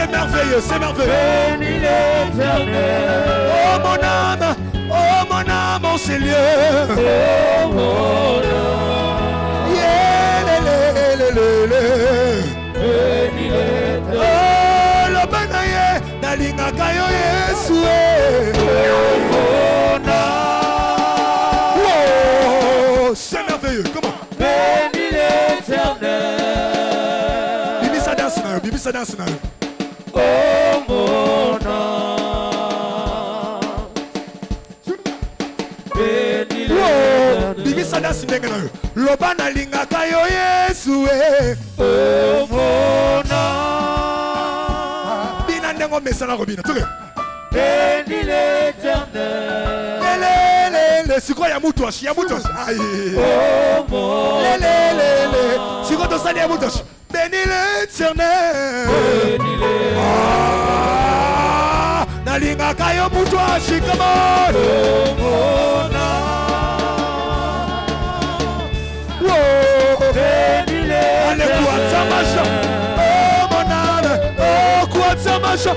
c'est merveilleux, c'est merveilleux. Bénis l'Éternel. Oh mon âme, mon Seigneur. Oh mon âme. Yeah, Bénis l'Éternel. Oh, le banaye, nalinga kayo Yesu. Oh mon âme. Oh, c'est merveilleux, comment? Bénis l'Éternel. Bibi sa danse na. Oh mon âme. Bénis l'Éternel. Bibi sa danse ndenge na yo. Loba nalinga kayo Yesu. Oh mon âme. Bina ndengo mesana robina. Tuke. Bénis l'Éternel. Le siko ya mutoshi. Aïe. Oh mon Le. Siko to sali ya mutoshi. Bénis l'Éternel. Bénis l'Éternel. Nalinga kayo mutoshi. Come on. Oh mon âme. Bénis Allez, quoi ça marche? Oh mon âme. Oh, quoi ça marche? Oh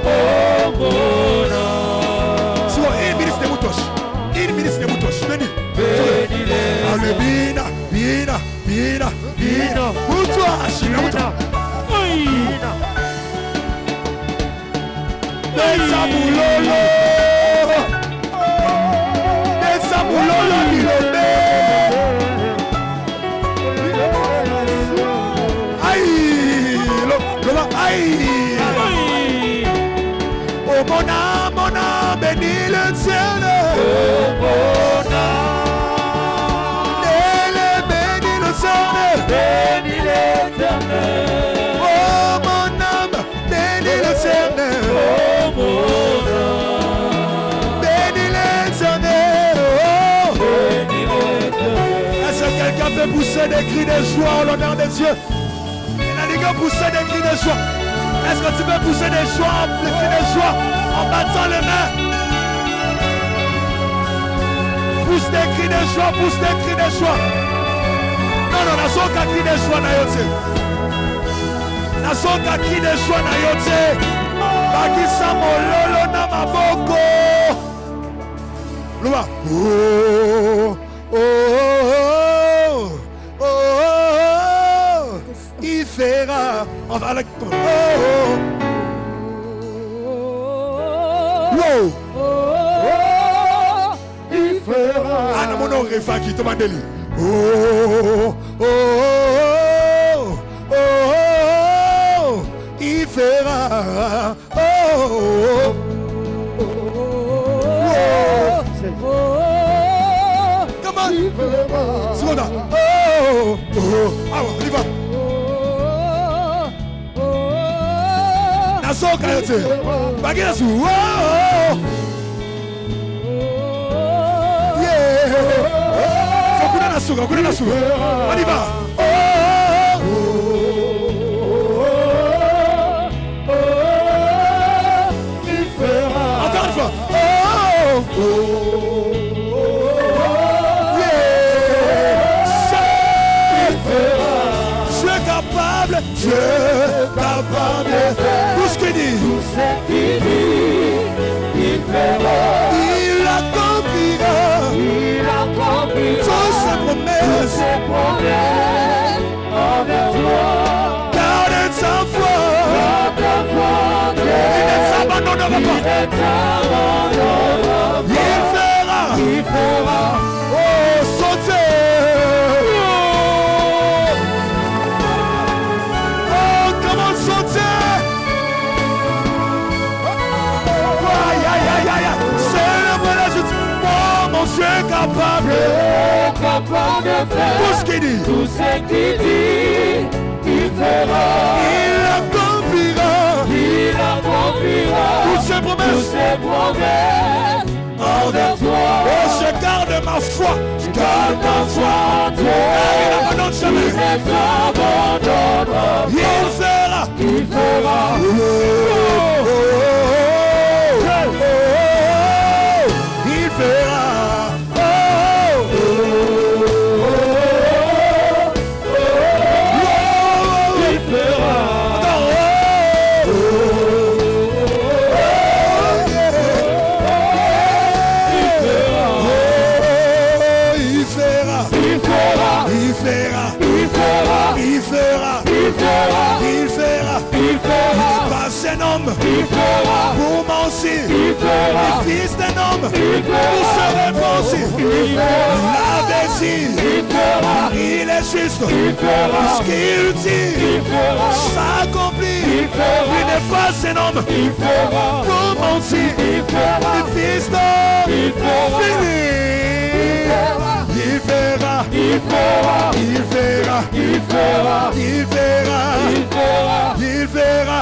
mon âme. Siko, il ministre de mutoshi. Bénis. Bénis l'Éternel. Allez, bina. Mutoshi. Desabulolo Bilobe. Aïe. Oh mon âme, bénis l'Éternel. Oh mon âme. Bénis l'Éternel. Bénis l'Éternel. Oh mon âme, bénis l'Éternel. Oh mon âme. Bénis l'Éternel. Bénis l'Éternel. Est-ce que quelqu'un peut pousser des cris de joie au l'honneur de Dieu? Il y a des gars pousser des cris de joie. Est-ce que tu peux pousser des cris de joie en battant les mains? Pousse des cris de joie, Non, n'a pas qu'à cri de joie na yote. N'a pas qu'à cri de joie na yote. Bakisa mololo na maboko. Loua. Oh, il fera. On va avec toi. Wow. Il fera. Ah, non, mon nom refa qui te m'a déli. Il fera. Comment? Il fera. Seconde. Ah, on y va. Nasoka yote. Bagina su. Yeah. Kuna nasuka. On y va. Il fera. Encore une fois. Tu es capable de faire tout ce qu'il dit. Tout ce qu'il dit, il fera. Il accomplira. Toutes ses promesses envers toi. Garde ta foi. Il ne s'abandonnera pas. Il fera. Oh, sauter. Tu es capable de faire tout ce qu'il dit. Tout ce qu'il dit, il fera. Il accomplira. Toutes ses promesses envers toi. Oh, je garde ma foi. Je garde ma foi en Dieu. Il n'abandonne jamais. Il fera. Il fera. Il fera. il fera, Pas un homme il fera, pour mentir. il fera, Le fils d'un homme il pour se fera, repentir. il fera, L'avait dit, il fera, il est juste. il fera, Ce qu'il dit il fera, s'accomplit. il fera, Il n'est pas un homme il fera, pour mentir. il fera, Le fils d'homme il fera, fini. Il verra, il fera, il verra, il fera, il verra, il fera, il verra.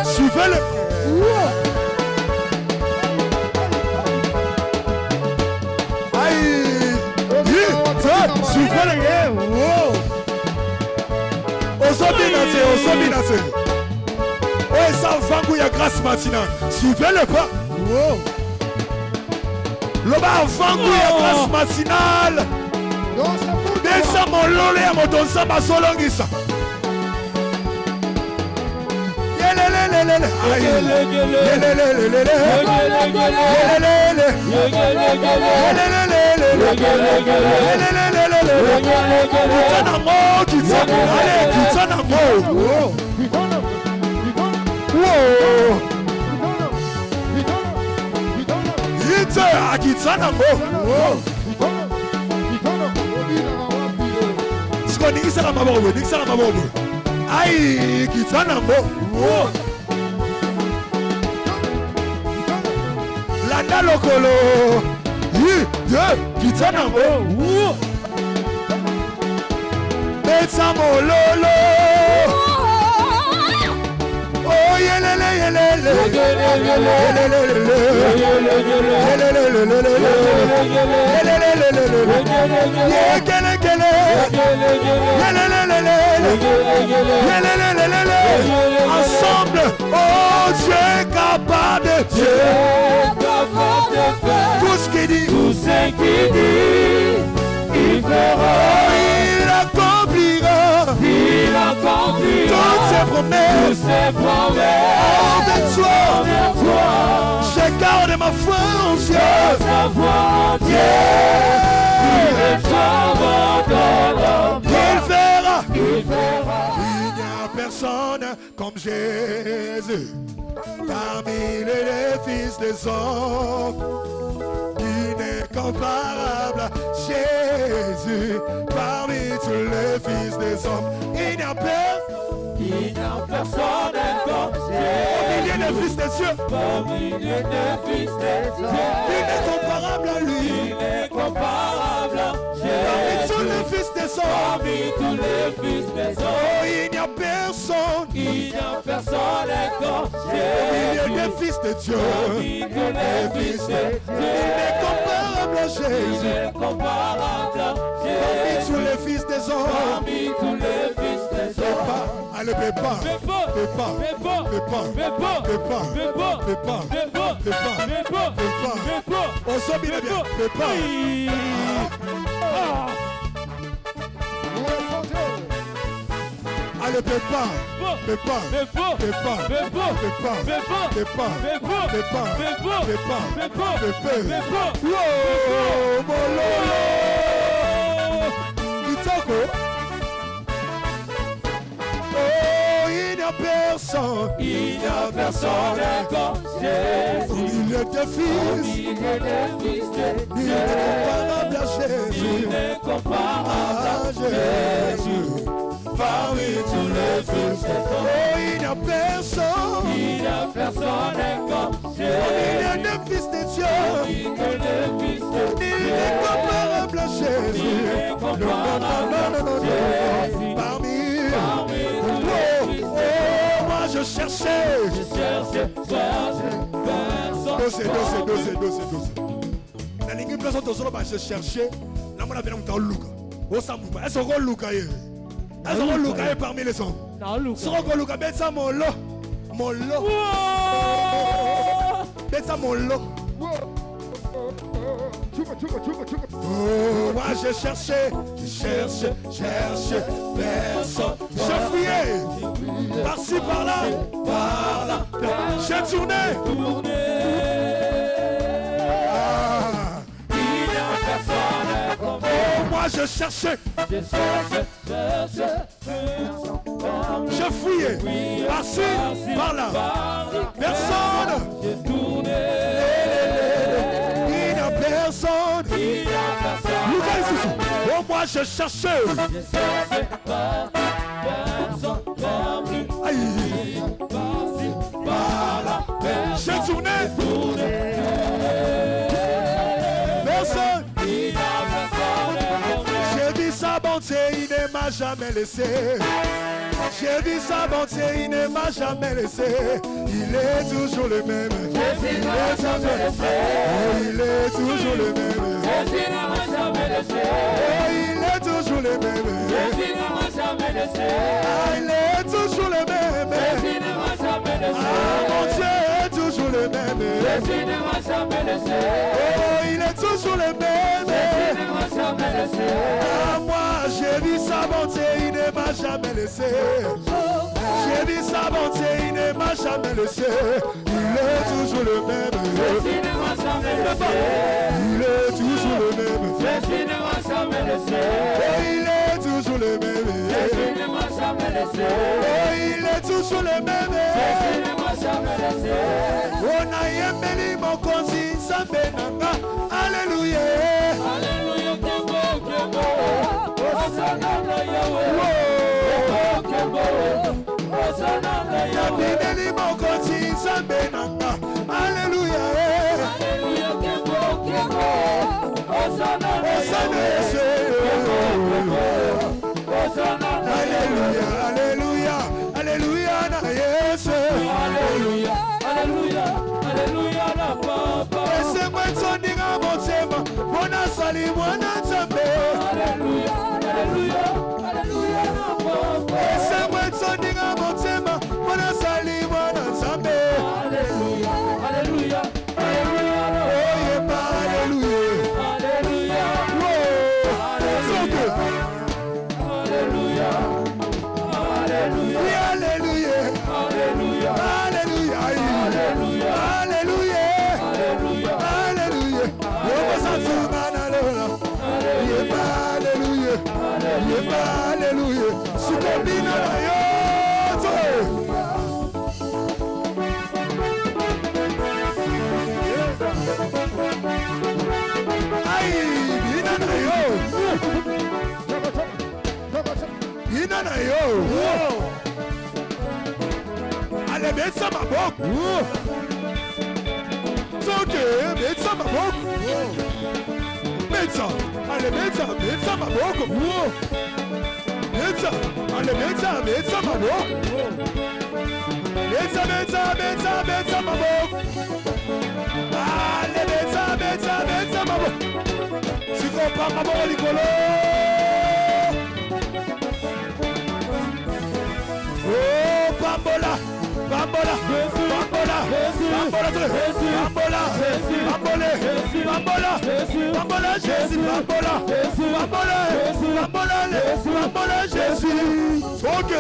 Suivez-le. Aïe. Suivez-le. Osobinase. Oh, ça va y a grâce matinale. Suivez-le pas. Le bas vangu ya grâce matinale. Descends mon lolé à mon don samba solongisa. Aïe, Kitsanambo. Landa lokolo. Kitsanambo. Betsamo lolo. Oh yelele yelele. Ensemble, oh Dieu est capable de faire tout ce qu'il dit, tout ce qu'il dit, il fera, il accomplira toutes ses promesses. Envers toi, je garde ma foi en Dieu. Il fera. Il n'y a personne comme Jésus parmi les fils des hommes. Il n'est comparable à Jésus parmi tous les fils des hommes. Il n'y a personne comme Jésus. Au milieu des fils des cieux. Il est comparable à lui. Parmi tous les fils des hommes. Oh, il n'y a personne. Au milieu des fils de Dieu. Il est comparable à Jésus. Parmi tous les fils des hommes. Elle ne peut pas. On s'en bien. Peut pas. Elle ne peut pas. Oh, il n'y a personne. Il n'y a personne comme Jésus. Il est des fils. Il est comparable à Jésus. Parmi tous les fils de Dieu. Oh, il n'y a personne. comme Jésus. Il est des fils de Dieu. Il est comparable à Jésus. Parmi moi je cherchais. Dossier. La ligne place de solo je cherchais. Là on a bien un Luka. Est-ce qu'on Luka est-ce qu'on Luka est parmi les hommes? Est-ce qu'on Luka bet ça mon lot. Bet ça mon lot. Oh, moi je cherchais, cherche personne. Je fouillais, par-ci, par-là. J'ai tourné. Oh, moi je cherchais. Je fouillais, par-ci, par-là. Personne. Il n'y a personne. Oh, moi je cherchais. Aïe. J'ai tourné. Personne. J'ai dit sa bonté, il ne m'a jamais laissé. J'ai dit sa bonté, il ne m'a jamais laissé. Il est toujours le même. Il est jamais laissé. Il est toujours le même. Il est toujours le même. Il est toujours le même. Ah, mon Dieu est toujours le même. Oh, il est toujours le même. Ah, moi, j'ai dit sa bonté, il ne m'a jamais laissé. J'ai dit sa bonté, il ne m'a jamais laissé. Il est toujours le même. Il est toujours le même. Oh, il est toujours le même. Oh, il est toujours le même. Oh, naïemeli mon konzi sambenanga. Alléluia. Alléluia. Naïemeli mon konzi sambenanga. Alléluia. Alléluia, alléluia, alléluia, na Yesu. Alléluia, alléluia, alléluia, na Papa. Laissez-moi tondinga motema, bona sali mwana nzambe. Alléluia, alléluia, alléluia, na Papa. Laissez-moi tondinga motema, bona sali mwana nzambe. Alléluia, alléluia, alléluia, oh yeba, alléluia, alléluia, oh, alléluia. Alléluia, alléluia, alléluia, alléluia, alléluia, alléluia, alléluia, alléluia. Alléluia, alléluia. Sukobina na yote. Aïe, bina na yo. Bina na yo. Allez, metsa maboko. Soke, metsa maboko. Metsa, allez, metsa maboko. Metsa, allez, metsa maboko. Metsa maboko. Allez, metsa maboko. Si compa maboko likolo. Oh, bambola, bambola, bambola, bambola, bambola, bambola, bambola, bambola, Jésus, bambola, bambola, bambola, bambola, Jésus. Ok.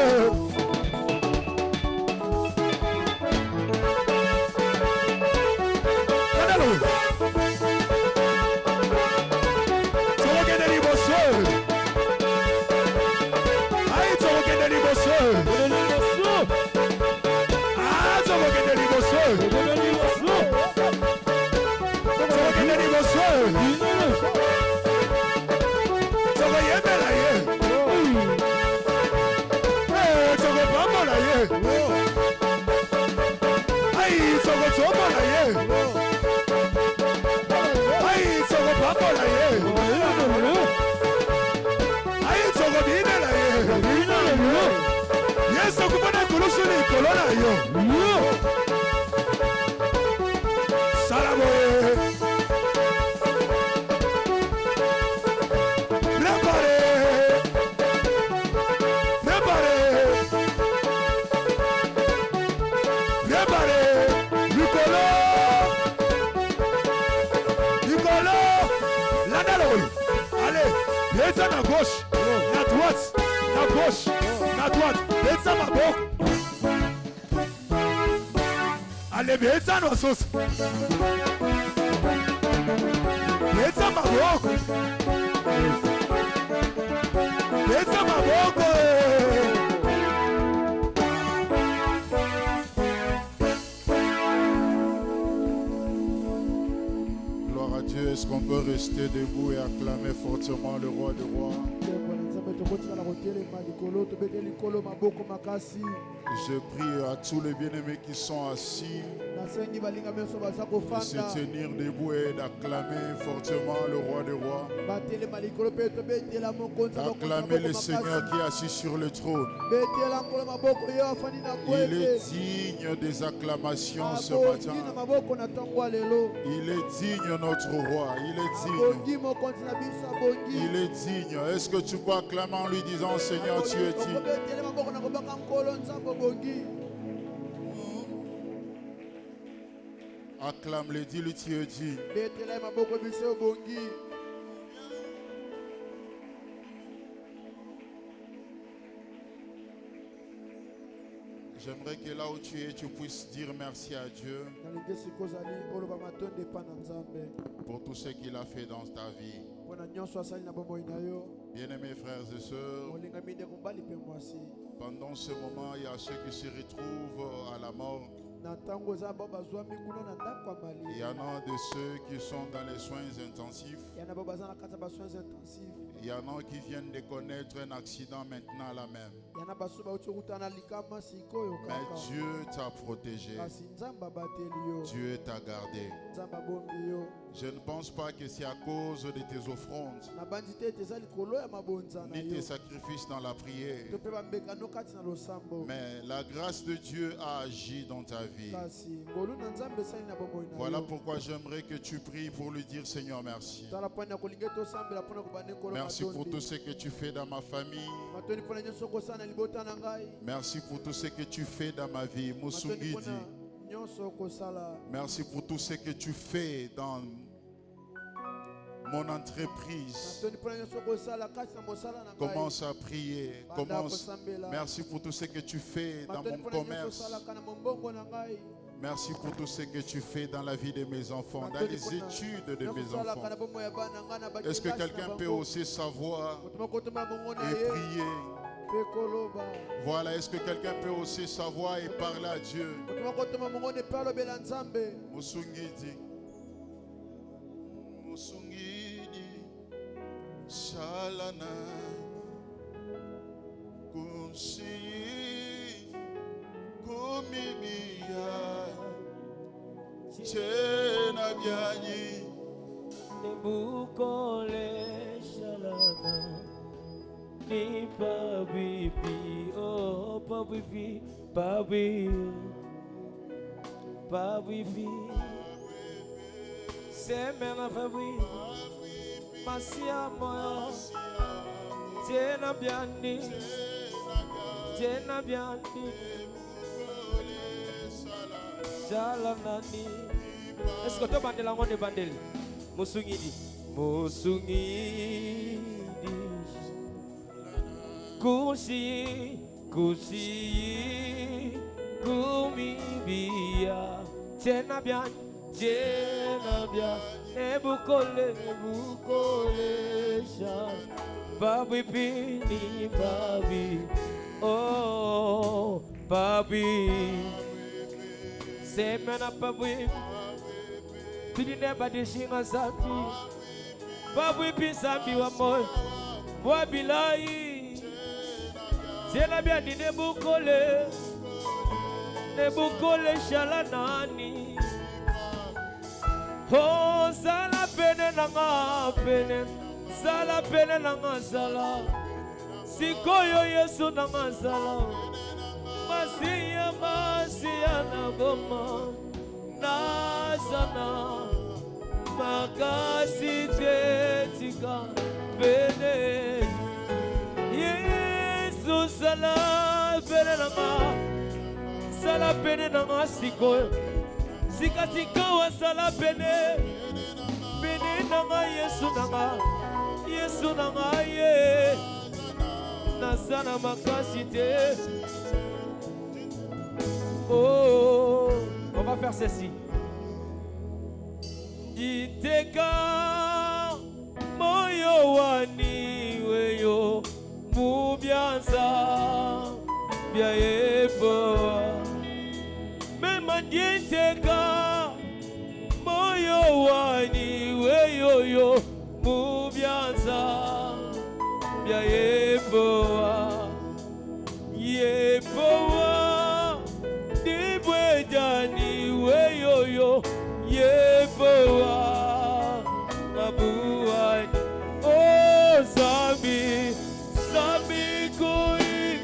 Beta na gauche, na droite, na gauche, na droite. Beta ma boque. Allez, beta na sauce. Beta ma boque. Beta ma boque. Gloire à Dieu, est-ce qu'on peut rester debout et acclamer fortement le roi des rois? Je prie à tous les bien-aimés qui sont assis de se tenir debout et d'acclamer fortement le roi des rois, d'acclamer le Seigneur qui est assis sur le trône. Il est digne des acclamations ce matin. Il est digne notre roi, il est digne. Il est digne. Est-ce que tu peux acclamer en lui disant Seigneur tu es digne? Acclame-le, dis-lui tu es digne. J'aimerais que là où tu es, tu puisses dire merci à Dieu pour tout ce qu'il a fait dans ta vie. Bien-aimés frères et sœurs, pendant ce moment, il y a ceux qui se retrouvent à la morgue. Il y en a de ceux qui sont dans les soins intensifs. Il y en a qui viennent de connaître un accident maintenant à la même. Mais Dieu t'a protégé. Dieu t'a gardé. Je ne pense pas que c'est à cause de tes offrandes ni tes sacrifices dans la prière, mais la grâce de Dieu a agi dans ta vie. Voilà pourquoi j'aimerais que tu pries pour lui dire Seigneur merci. Merci pour tout ce que tu fais dans ma famille. Merci pour tout ce que tu fais dans ma vie. Musungidi. Merci pour tout ce que tu fais dans mon entreprise. Commence à prier. Merci pour tout ce que tu fais dans mon commerce. Merci pour tout ce que tu fais dans la vie de mes enfants, dans les études de mes enfants. Est-ce que quelqu'un peut hausser sa voix et prier? Voilà, est-ce que quelqu'un peut hausser sa voix et parler à Dieu? Musungidi. Musungidi. Shalana. Kunsi. Kuminia. Chena biani. Nebukole shalana. Ni pabibi, oh pabibi, pabibi. Semena pabibi, masia moyo. Tena biani, shalanani. Est-ce que tu bandel en de bandel? Musungidi. Kusi, kumibia. Tena bien, nebukole, shal. Babi pini, babi, oh, babi. Semena babi, pini neba de shinga sapi. Babi pisambi wa moy, wabilai. Tena bien di nebukole shalanani. Oh, sala pene nanga sala. Sikoyo Yesu nanga sala. Masia na goma nasana. Makasi tetika pene. Sala pene nanga sikoyo. Sika wa sala pene nanga Yesu liboso na ngai nasana makasi te. Oh, on va faire ceci. Diteka moyo wani weyo mubianza bia yepo mema diteka moyo wani weyo yo mubianza bia yepo dibwe jani weyo yo yepoa mabuani. Oh Zambi koi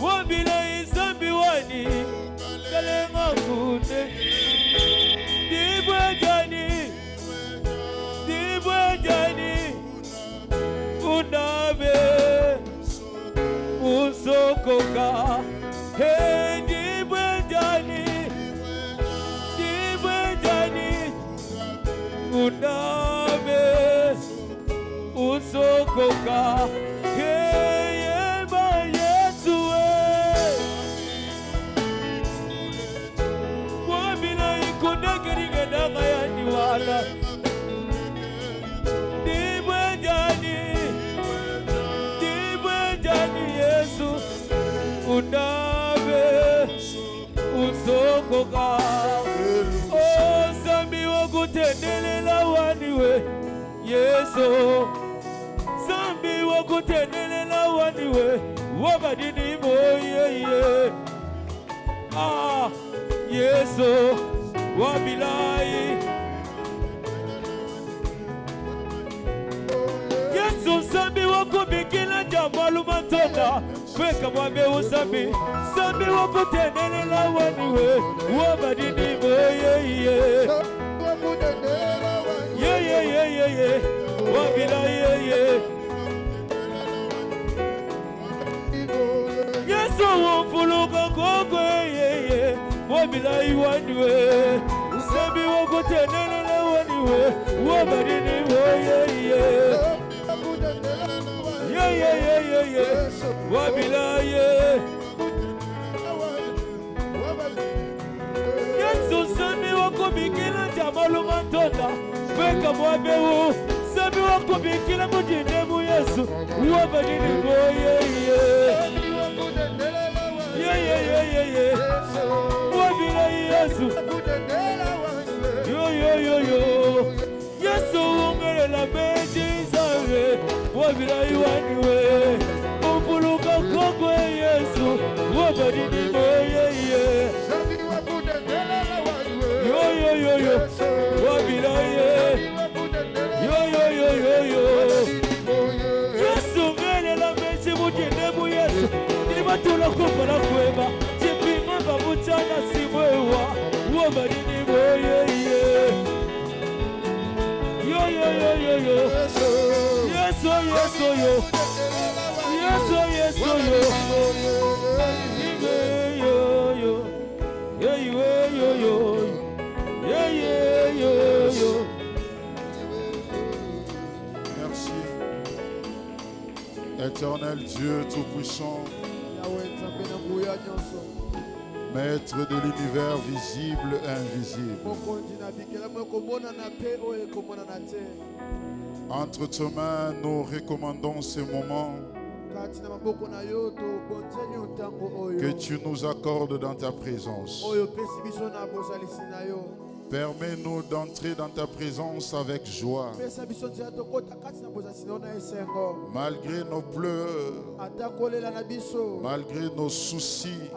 wabila Zambi wani kalenga kune dibwe jani unabe usokoka. Hey dibwe jani unabe usokoka. Hey ba Yesu wabila ikunegeringa daga yani wala dibwe jani Yesu unabe usokoka. Oh Zambi wakutendelela waniwe Yesu, Zambi wakutendelela waniwe wabadini moye. Ah Yesu wabilai Yesu Zambi wakubikila jamalu matonda kweka mwabe usambi. Zambi wakutendelela waniwe wabadini moye. Wabila Yesu wumfuluka koko wabila iwaniwe Zambi wakutendelela waniwe wabadini moye. Wabila Yesu Zambi wakubikila jamalu matonda weka mwabewu. Zambi wakubikila mujinemu Yesu wabadini moye. Wabila Yesu Yesu ungelela meji zawe wabila iwaniwe upuluka kogwe Yesu wabadini moye. Wabila Yesu ngelela meji mujinemu Yesu nimatula kupala kwema jipinga babuchana simwewa wabadini moye. Merci. Éternel Dieu Tout-Puissant, Maître de l'univers visible et invisible. Entre tes mains, nous recommandons ce moment que tu nous accordes dans ta présence. Permets-nous d'entrer dans ta présence avec joie. Malgré nos pleurs, malgré nos soucis,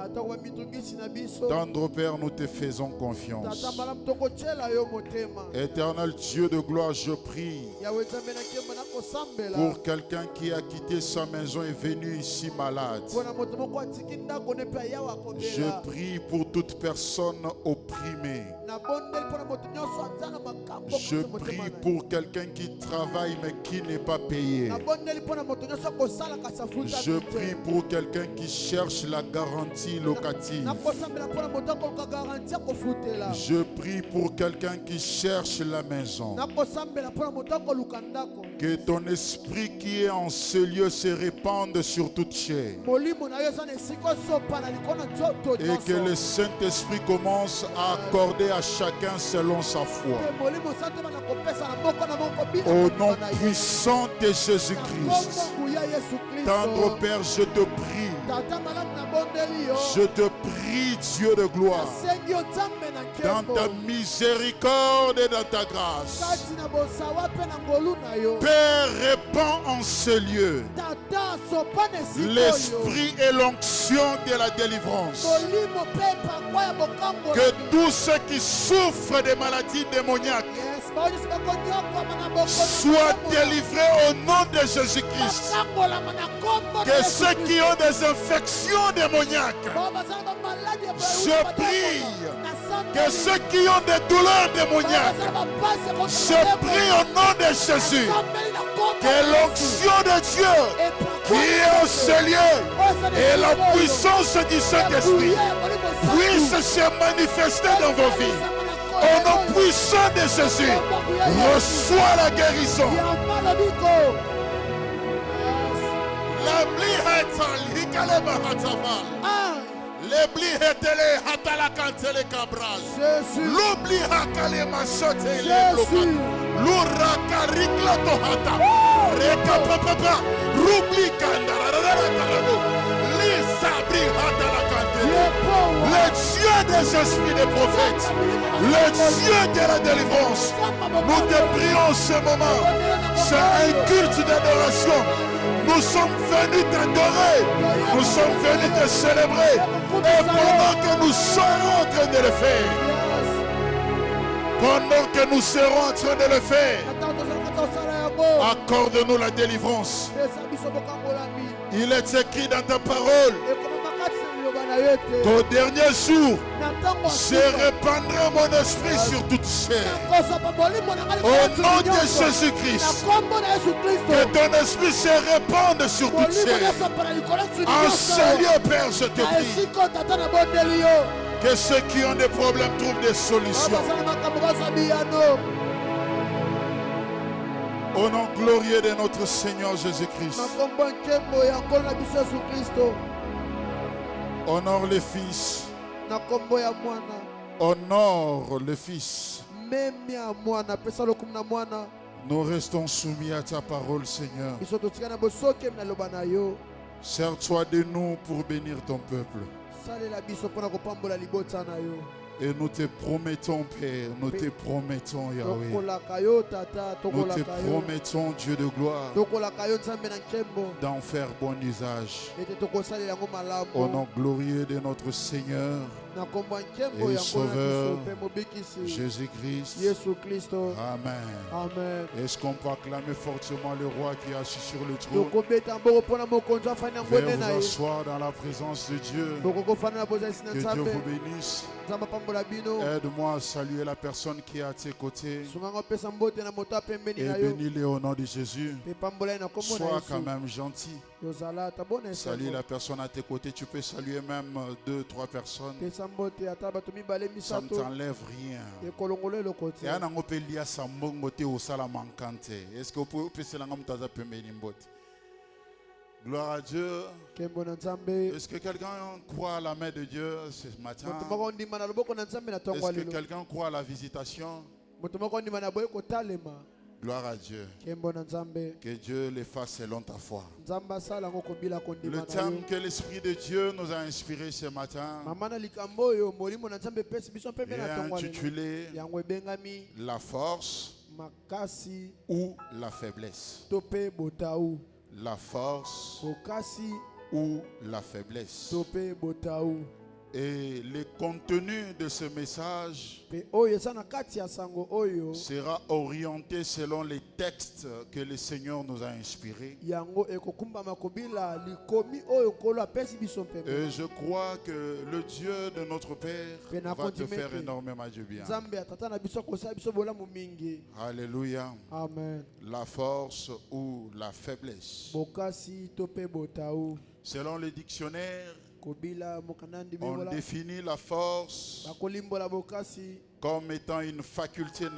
tendre Père, nous te faisons confiance. Éternel Dieu de gloire, je prie pour quelqu'un qui a quitté sa maison et est venu ici malade. Je prie pour toute personne opprimée. Je prie pour quelqu'un qui travaille mais qui n'est pas payé. Je prie pour quelqu'un qui cherche la garantie locative. Je prie pour quelqu'un qui cherche la maison. Que ton esprit qui est en ce lieu se répande sur toute chair. Et que le Saint-Esprit commence à accorder à chacun selon sa foi. Au nom puissant de Jésus-Christ. Tendre Père, je te prie. Je te prie, Dieu de gloire, dans ta miséricorde et dans ta grâce. Père, répands en ce lieu l'esprit et l'onction de la délivrance. Que tous ceux qui souffrent des maladies démoniaques soient délivrés au nom de Jésus-Christ. Que ceux qui ont des infections démoniaques, je prie. Que ceux qui ont des douleurs démoniaques, je prie au nom de Jésus. Que l'onction de Dieu qui est en ce lieu et la puissance du Saint-Esprit puisse se manifester dans vos vies. Au nom puissant de Jésus, reçois la guérison. L'oubli hatele hatala kantele kabral. L'oubli hakale masote le bloquat. L'oura karikla tohata. Reka papa. L'oubli kandara. L'isabri hatala kantele. Le Dieu des esprits des prophètes. Le Dieu de la délivrance. Nous te prions ce moment. C'est un culte d'adoration. Nous sommes venus t'adorer. Nous sommes venus te célébrer. Et pendant que nous serons en train de le faire, accorde-nous la délivrance. Il est écrit dans ta parole qu'au dernier jour, je répandrai mon esprit sur toute chair. Au nom de Jésus-Christ, que ton esprit se répande sur toute chair. En ce lieu, Père, je te prie. Que ceux qui ont des problèmes trouvent des solutions. Au nom glorieux de notre Seigneur Jésus-Christ. Honore le Fils. Honore le Fils. Nous restons soumis à ta parole, Seigneur. Sers-toi de nous pour bénir ton peuple. Et nous te promettons, Père, nous te promettons, Yahweh. Nous te promettons, Dieu de gloire, d'en faire bon usage. Au nom glorieux de notre Seigneur et Sauveur Jésus-Christ. Amen. Est-ce qu'on peut acclamer fortement le roi qui est assis sur le trône? Veuillez vous asseoir dans la présence de Dieu. Que Dieu vous bénisse. Aide-moi à saluer la personne qui est à tes côtés et bénis-les au nom de Jésus. Sois quand même gentil. Salue la personne à tes côtés. Tu peux saluer même 2-3 personnes. Ça ne t'enlève rien. Est-ce que vous pouvez se gloire à Dieu. Est-ce que quelqu'un croit à la main de Dieu ce matin? Est-ce que quelqu'un croit à la visitation? Gloire à Dieu. Que Dieu le fasse selon ta foi. Le thème que l'Esprit de Dieu nous a inspiré ce matin est intitulé La force ou la faiblesse. La force ou la faiblesse. Et le contenu de ce message sera orienté selon les textes que le Seigneur nous a inspirés. Et je crois que le Dieu de notre Père va te faire énormément du bien. Alléluia. Amen. La force ou la faiblesse. Selon les dictionnaires, on définit la force comme étant une faculté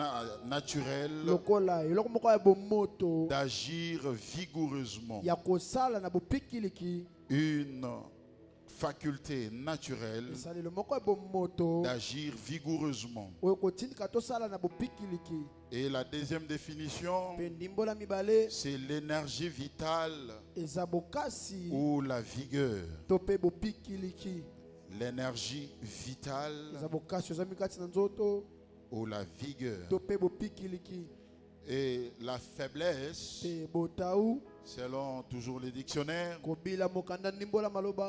naturelle d'agir vigoureusement. Une faculté naturelle d'agir vigoureusement. Et la deuxième définition, c'est l'énergie vitale ou la vigueur. L'énergie vitale ou la vigueur. Et la faiblesse, selon toujours les dictionnaires,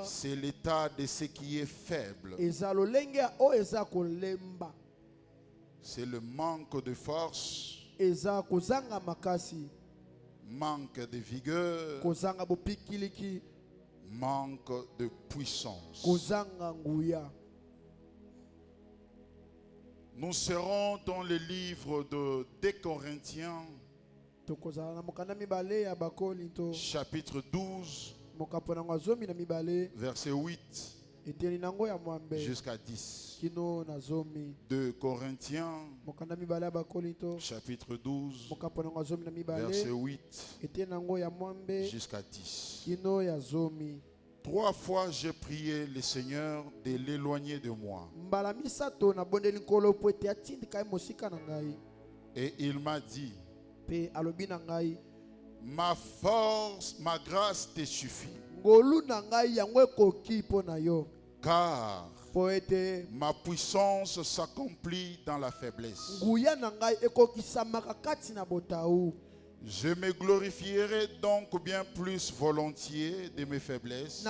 c'est l'état de ce qui est faible. C'est le manque de force, manque de vigueur, manque de puissance. Nous serons dans le livre de 2 Corinthiens, chapitre 12, verset 8 jusqu'à 10. 2 Corinthiens, chapitre 12, verset 8 jusqu'à 10. 3 fois j'ai prié le Seigneur de l'éloigner de moi. Et il m'a dit, ma force, ma grâce te suffit. Car ma puissance s'accomplit dans la faiblesse. Je me glorifierai donc bien plus volontiers de mes faiblesses,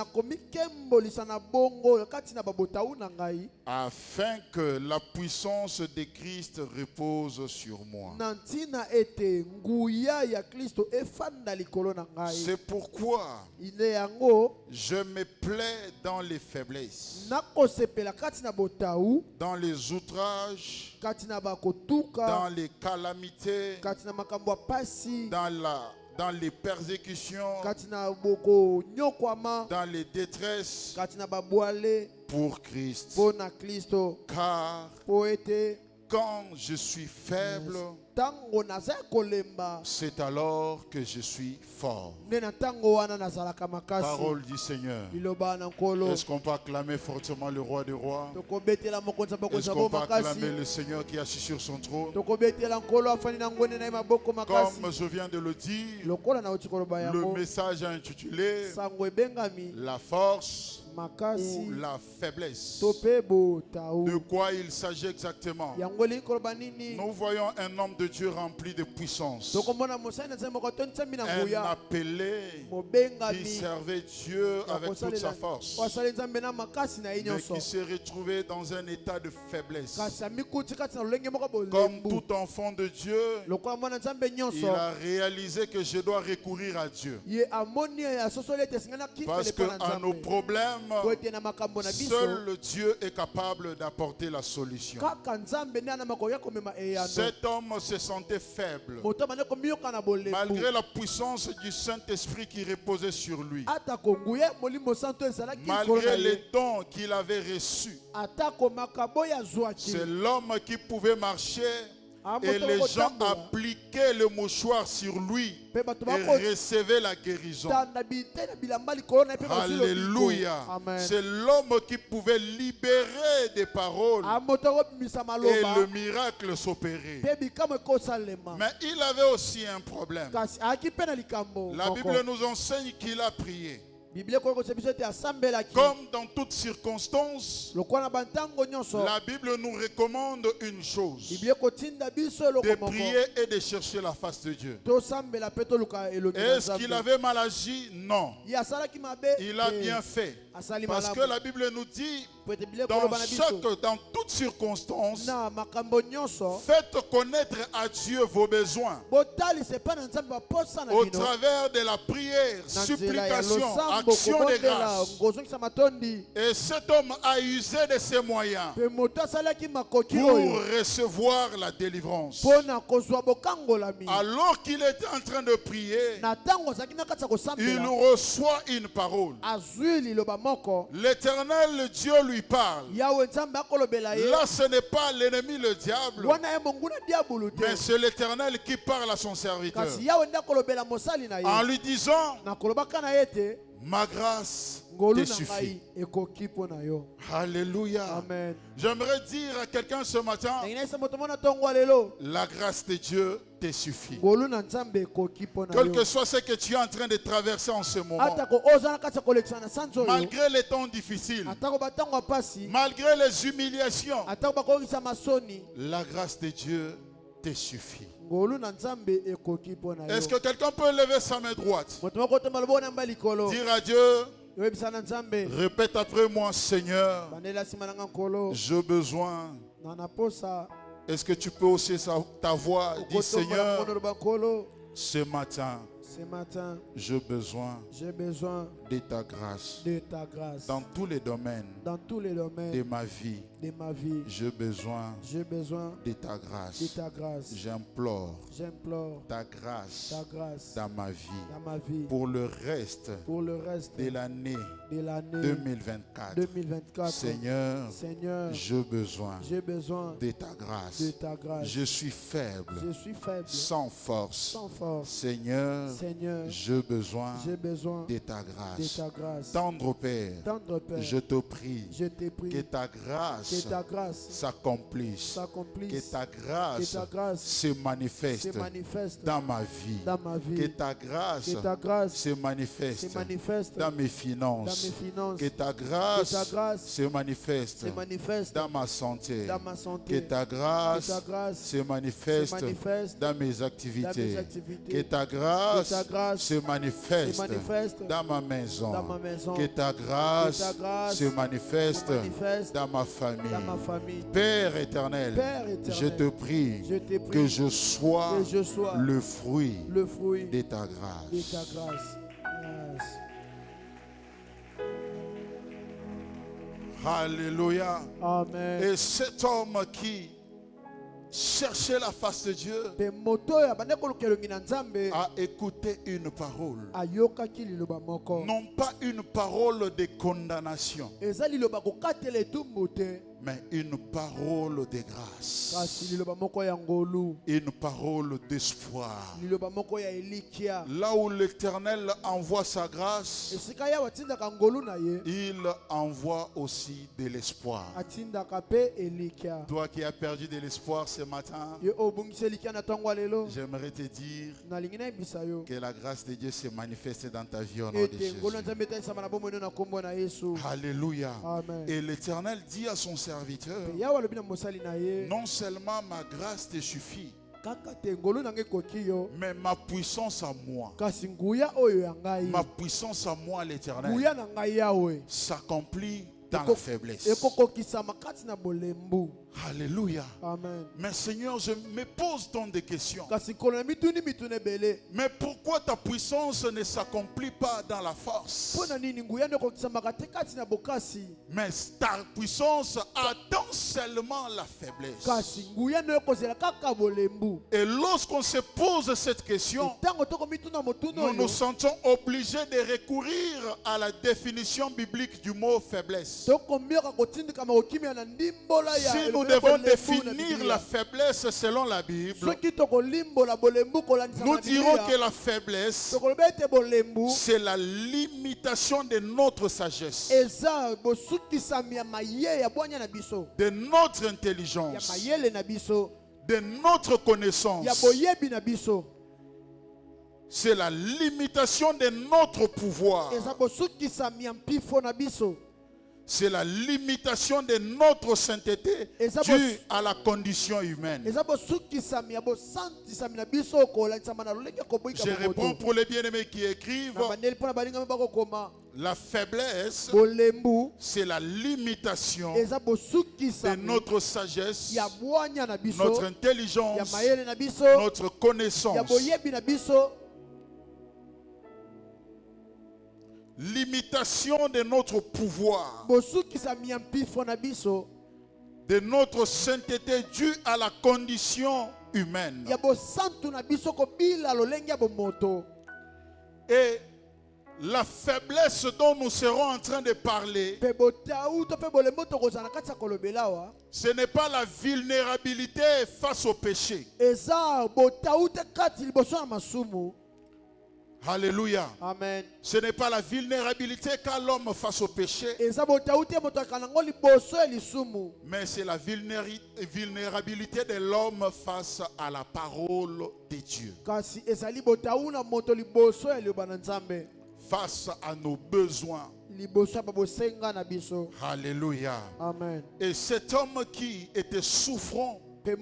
afin que la puissance de Christ repose sur moi. C'est pourquoi je me plais dans les faiblesses, dans les outrages, dans les calamités, dans les persécutions, dans les détresses, pour Christ. Car quand je suis faible, c'est alors que je suis fort. Parole du Seigneur. Est-ce qu'on peut acclamer fortement le roi des rois? Est-ce qu'on peut acclamer le Seigneur qui est assis sur son trône? Comme je viens de le dire, le message a intitulé La force ou la faiblesse. De quoi il s'agit exactement? Nous voyons un homme de Dieu rempli de puissance, un appelé qui servait Dieu avec toute sa force, mais qui s'est retrouvé dans un état de faiblesse. Comme tout enfant de Dieu, il a réalisé que je dois recourir à Dieu, parce qu'à nos problèmes, seul Dieu est capable d'apporter la solution. Cet homme se sentait faible, malgré la puissance du Saint-Esprit qui reposait sur lui, malgré les dons qu'il avait reçus. C'est l'homme qui pouvait marcher et les gens appliquaient le mouchoir sur lui et recevaient la guérison. Alléluia. C'est l'homme qui pouvait libérer des paroles et le miracle s'opérait. Mais il avait aussi un problème. La Bible nous enseigne qu'il a prié. Comme dans toutes circonstances, la Bible nous recommande une chose: de prier et de chercher la face de Dieu. Est-ce qu'il avait mal agi? Non. Il a bien fait. Parce que la Bible nous dit dans toutes circonstances, faites connaître à Dieu vos besoins au travers de la prière, supplication, action de grâce. Et cet homme a usé de ses moyens pour recevoir la délivrance. Alors qu'il était en train de prier, il reçoit une parole. L'Éternel Dieu lui parle. Là, ce n'est pas l'ennemi, le diable, mais c'est l'Éternel qui parle à son serviteur en lui disant: ma grâce te suffit. Alléluia. Amen. J'aimerais dire à quelqu'un ce matin: la grâce de Dieu te suffit. Quel que soit ce que tu es en train de traverser en ce moment, malgré les temps difficiles, malgré les humiliations, la grâce de Dieu te suffit. Est-ce que quelqu'un peut lever sa main droite, dire à Dieu, répète après moi: Seigneur, j'ai besoin. Est-ce que tu peux hausser ta voix? Dis: Seigneur, ce matin, j'ai besoin de ta grâce dans tous les domaines de ma vie. J'ai besoin de ta grâce. J'implore ta grâce dans ma vie pour le reste de l'année 2024. Seigneur, j'ai besoin de ta grâce. Je suis faible, sans force. Seigneur, j'ai besoin de ta grâce. Tendre Père, je te prie que ta grâce s'accomplisse, que ta grâce se manifeste dans ma vie, que ta grâce se manifeste dans mes finances, que ta grâce se manifeste dans ma santé, que ta grâce se manifeste dans mes activités, que ta grâce se manifeste dans ma maison, que ta grâce se manifeste dans ma famille. Père éternel, je te prie que je sois le fruit de ta grâce. Alléluia. Amen. Et cet homme qui cherchait la face de Dieu a écouté une parole, non pas une parole de condamnation, mais une parole de grâce, une parole d'espoir. Là où l'Éternel envoie sa grâce, il envoie aussi de l'espoir. Toi qui as perdu de l'espoir ce matin, j'aimerais te dire que la grâce de Dieu se manifeste dans ta vie au nom de Jésus. Alléluia. Amen. Et l'Éternel dit à son serviteur: non seulement ma grâce te suffit, mais ma puissance à moi, ma puissance à moi, l'Éternel, s'accomplit dans la faiblesse. Alléluia. Amen. Mais Seigneur, je me pose tant de questions. Mais pourquoi ta puissance ne s'accomplit pas dans la force? Mais ta puissance attend seulement la faiblesse. Et lorsqu'on se pose cette question, nous nous sentons obligés de recourir à la définition biblique du mot faiblesse. Si nous devons définir la faiblesse selon la Bible, nous dirons que la faiblesse, c'est la limitation de notre sagesse, de notre intelligence, de notre connaissance. C'est la limitation de notre pouvoir. C'est la limitation de notre sainteté due à la condition humaine. Je réponds pour les bien-aimés qui écrivent. La faiblesse, c'est la limitation de notre sagesse, notre intelligence, notre connaissance. Limitation de notre pouvoir, de notre sainteté due à la condition humaine. Et la faiblesse dont nous serons en train de parler, ce n'est pas la vulnérabilité face au péché. Alléluia. Amen. Ce n'est pas la vulnérabilité qu'a l'homme face au péché, mais c'est la vulnérabilité de l'homme face à la parole de Dieu, face à nos besoins. Alléluia. Amen. Et cet homme qui était souffrant et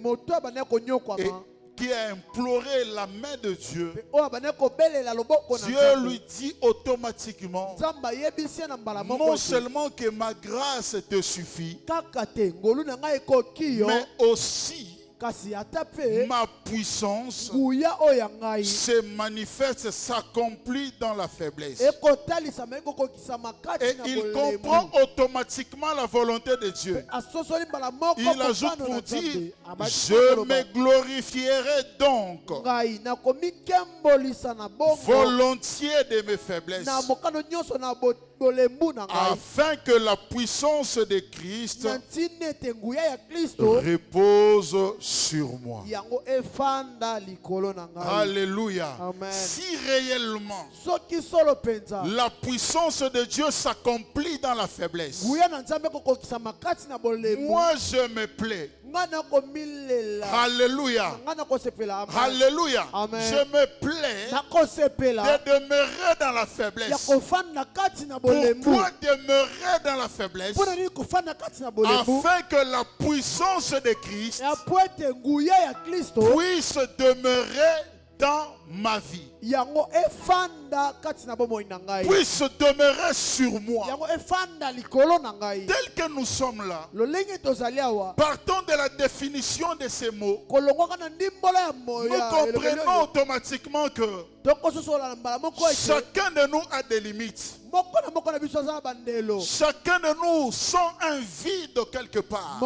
qui a imploré la main de Dieu, Dieu lui dit automatiquement, non seulement que ma grâce te suffit, mais aussi ma puissance se manifeste, s'accomplit dans la faiblesse. Et il comprend automatiquement la volonté de Dieu. Il ajoute pour dire, je me glorifierai donc volontiers de mes faiblesses, afin que la puissance de Christ repose sur moi. Alléluia. Amen. Si réellement la puissance de Dieu s'accomplit dans la faiblesse, moi je me plais. Alléluia. Alléluia. Amen. Je me plais de demeurer dans la faiblesse. Pourquoi demeurer dans la faiblesse? Afin que la puissance de Christ puisse demeurer dans ma vie, puisse demeurer sur moi. Tel que nous sommes là, partons de la définition de ces mots, nous comprenons automatiquement que chacun de nous a des limites. Chacun de nous sent un vide quelque part.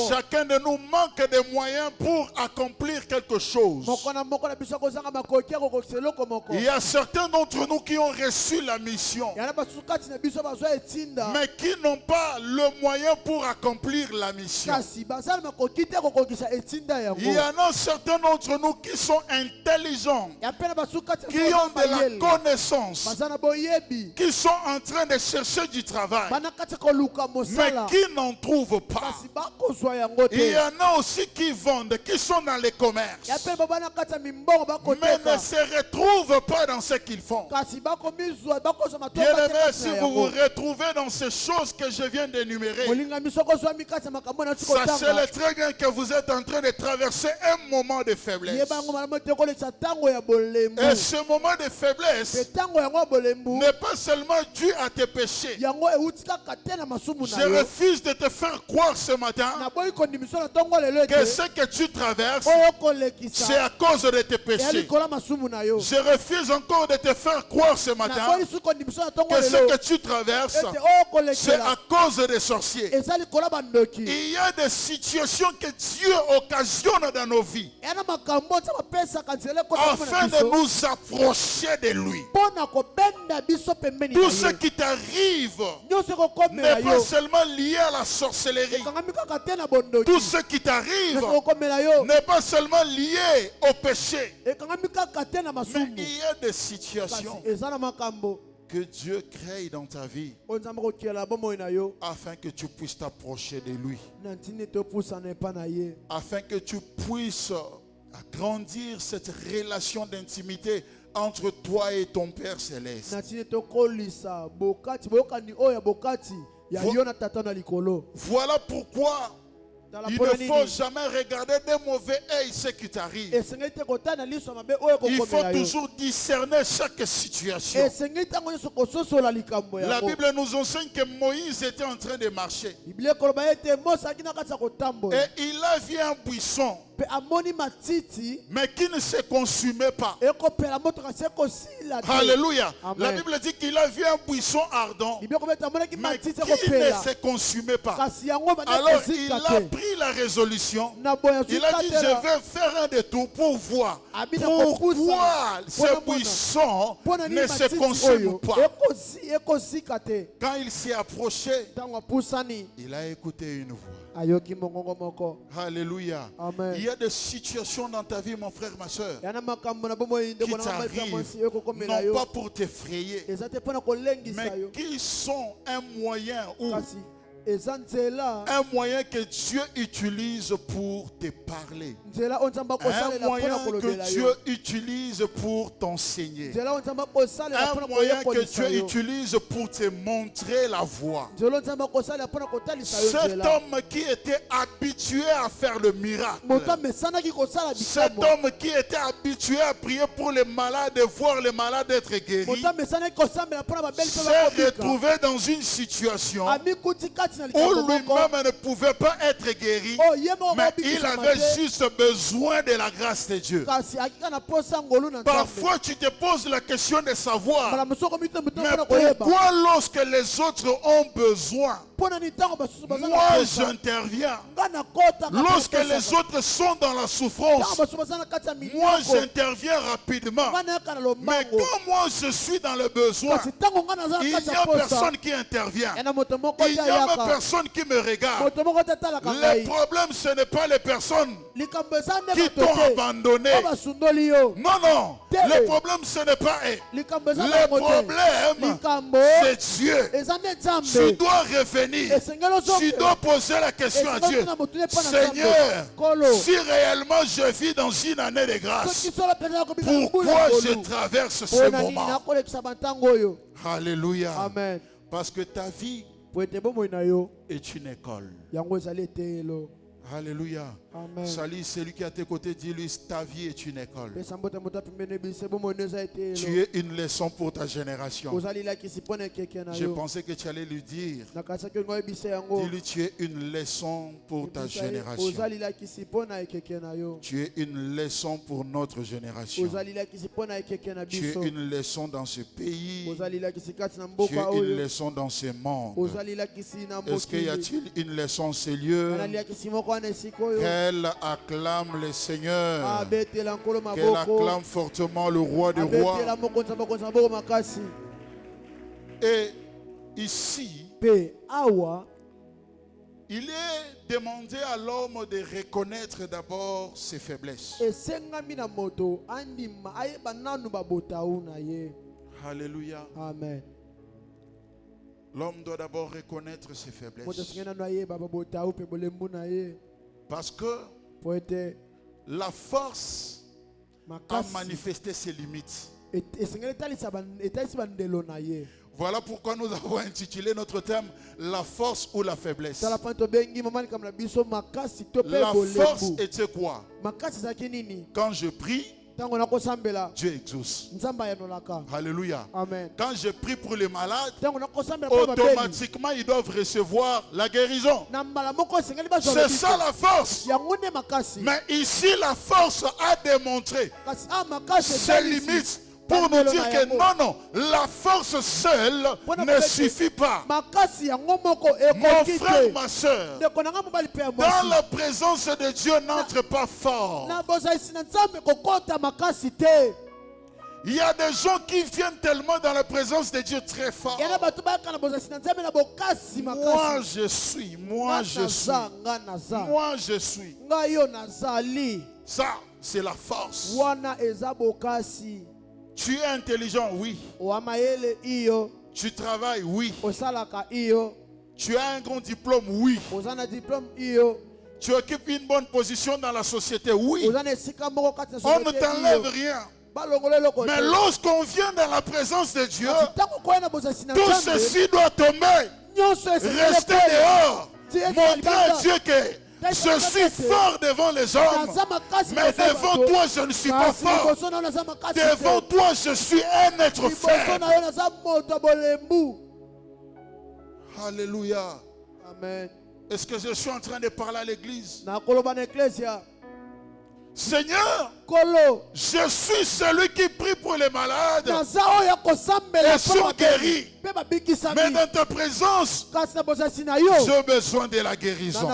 Chacun de nous manque de moyens pour accomplir quelque chose. Il y a certains d'entre nous qui ont reçu la mission, mais qui n'ont pas le moyen pour accomplir la mission. Il y en a certains d'entre nous qui sont intelligents, qui ont de la connaissance, qui sont en train de chercher du travail, mais qui n'en trouvent pas. Il y en a aussi qui vendent, qui sont dans les commerces, mais ne se retrouvent pas dans ce qu'ils font. Bien-aimés, si vous vous retrouvez dans ces choses que je viens d'énumérer, sachez-le très bien que vous êtes en train de traverser un moment de faiblesse. Et ce moment de faiblesse n'est pas seulement dû à tes péchés. Je refuse de te faire croire ce matin que ce que tu traverses, c'est à cause de tes péchés. Je refuse encore de te faire croire ce matin que ce que tu traverses, c'est à cause des sorciers. Il y a des situations que Dieu occasionne dans nos vies afin de nous approcher de lui. Tout ce qui t'arrive n'est pas seulement lié à la sorcellerie. Tout ce qui t'arrive n'est pas seulement lié au péché. Mais il y a des situations que Dieu crée dans ta vie afin que tu puisses t'approcher de lui, afin que tu puisses grandir cette relation d'intimité entre toi et ton Père Céleste. Voilà pourquoi il ne faut jamais regarder des mauvais œil ce qui t'arrive. Il faut toujours discerner chaque situation. La Bible nous enseigne que Moïse était en train de marcher. Et il a vu un buisson, mais qui ne se consumait pas. Alléluia. La Bible dit qu'il a vu un buisson ardent, mais qui ne se consumait pas. Alors il a pris la résolution. Il a dit, je vais faire un détour pour voir pourquoi ce buisson ne se consume pas. Quand il s'est approché, il a écouté une voix. Alléluia. Amen. Il y a des situations dans ta vie, mon frère, ma soeur, qui t'arrivent, non pas pour t'effrayer, mais qui sont un moyen ou un moyen que Dieu utilise pour te parler. Un moyen que Dieu utilise pour t'enseigner. Un moyen que Dieu utilise pour te montrer la voie. Cet homme qui était habitué à faire le miracle, cet homme qui était habitué à prier pour les malades et voir les malades être guéris, s'est retrouvé dans une situation où lui-même ne pouvait pas être guéri, mais il avait juste besoin de la grâce de Dieu. Parfois tu te poses la question de savoir, mais pourquoi lorsque les autres ont besoin, moi j'interviens? Lorsque les autres sont dans la souffrance, moi j'interviens rapidement. Mais quand moi je suis dans le besoin, il n'y a personne qui intervient. Il n'y a même personne qui me regarde. Le problème, ce n'est pas les personnes qui t'ont abandonné. Non, non. Le problème, ce n'est pas eux. Le problème, c'est Dieu. Tu dois revenir. Tu dois poser la question à Dieu. Seigneur, si réellement je vis dans une année de grâce, pourquoi je traverse ce moment? Alléluia. Amen. Parce que ta vie est une école. Alléluia. Amen. Salut celui qui est à tes côtés, dis-lui, ta vie est une école. Tu es une leçon pour ta génération. Je pensais que tu allais lui dire, dis-lui, tu es une leçon pour ta génération. Tu es une leçon pour notre génération. Tu es une leçon dans ce pays. Tu es une leçon dans ce monde. Est-ce qu'il y a-t-il une leçon en ces lieux? Qu'elle acclame le Seigneur. Qu'elle acclame fortement le roi des rois. Et ici, il est demandé à l'homme de reconnaître d'abord ses faiblesses. Alléluia. Amen. L'homme doit d'abord reconnaître ses faiblesses. Parce que la force a manifesté ses limites. Voilà pourquoi nous avons intitulé notre thème la force ou la faiblesse. La force était quoi? Quand je prie, Dieu exauce. Alléluia. Amen. Quand je prie pour les malades, automatiquement ils doivent recevoir la guérison. C'est ça la force. Mais ici la force a démontré ses limites pour nous dire que non, non, la force seule ne suffit pas. Mon frère, ma soeur, dans la présence de Dieu, n'entre pas fort. Il y a des gens qui viennent tellement dans la présence de Dieu très fort. Moi je suis. Ça, c'est la force. Tu es intelligent, oui. Tu travailles, oui. Tu as un grand diplôme, oui. Tu occupes une bonne position dans la société, oui. On ne t'enlève rien. Mais lorsqu'on vient dans la présence de Dieu, tout ceci doit tomber. Rester dehors. Montrer à Dieu que je suis fort devant les hommes, mais devant toi je ne suis pas fort. Devant toi je suis un être faible. Alléluia. Amen. Est-ce que je suis en train de parler à l'église? Seigneur, je suis celui qui prie pour les malades et sont guéris. Mais dans ta présence, j'ai besoin de la guérison.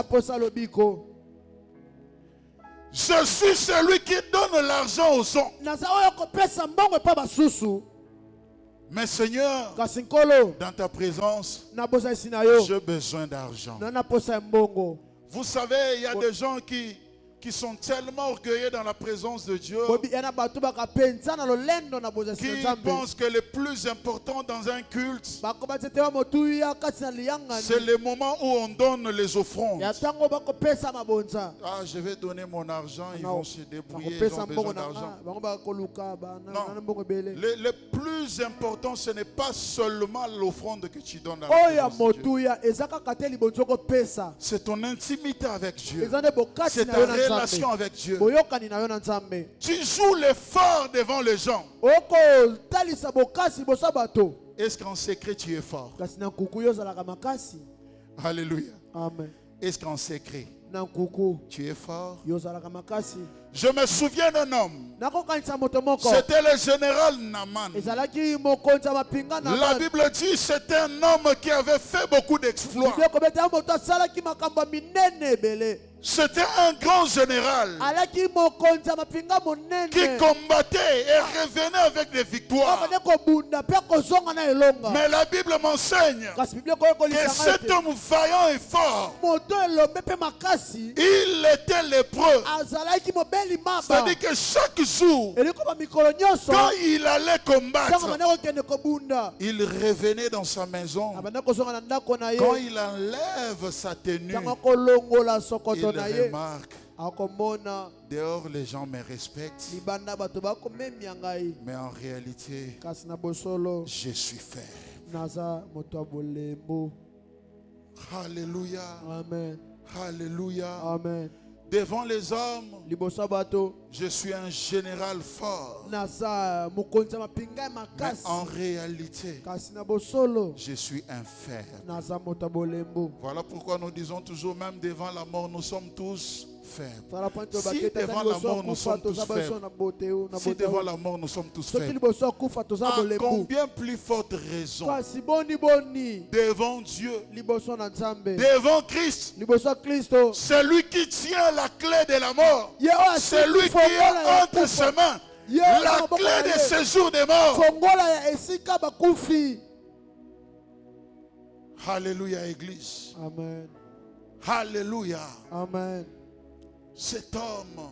Je suis celui qui donne l'argent aux hommes. Mais Seigneur, dans ta présence, j'ai besoin d'argent. Vous savez, il y a des gens qui sont tellement orgueilleux dans la présence de Dieu, qui pensent que le plus important dans un culte, c'est le moment où on donne les offrandes. Ah, je vais donner mon argent, ils vont se débrouiller, ils ont besoin d'argent. Non, le plus important, ce n'est pas seulement l'offrande que tu donnes à la présence de Dieu. C'est ton intimité avec Dieu. C'est ta relation avec Dieu. Tu joues l'effort devant les gens. Est-ce qu'en secret tu es fort? Alléluia. Amen. Est-ce qu'en secret tu es fort? Je me souviens d'un homme. C'était le général Naaman. La Bible dit que c'était un homme qui avait fait beaucoup d'exploits. C'était un grand général qui combattait et revenait avec des victoires. Mais la Bible m'enseigne que cet homme vaillant et fort, il était lépreux. C'est-à-dire que chaque jour, quand il allait combattre, il revenait dans sa maison. Quand il enlève sa tenue, il remarque, dehors les gens me respectent, mais en réalité, je suis faible. Alléluia. Amen. Alléluia. Amen. Devant les hommes, je suis un général fort. Mais en réalité, je suis un faible. Voilà pourquoi nous disons toujours, même devant la mort, nous sommes tous faibles. Si devant la mort, nous sommes tous faibles. Si devant la mort, nous sommes tous faibles. À combien plus forte raison devant Dieu, devant Christ, celui qui tient la clé de la mort, celui qui a entre ses mains la clé de séjour des morts. Alléluia, Église. Amen. Alléluia. Amen. Cet homme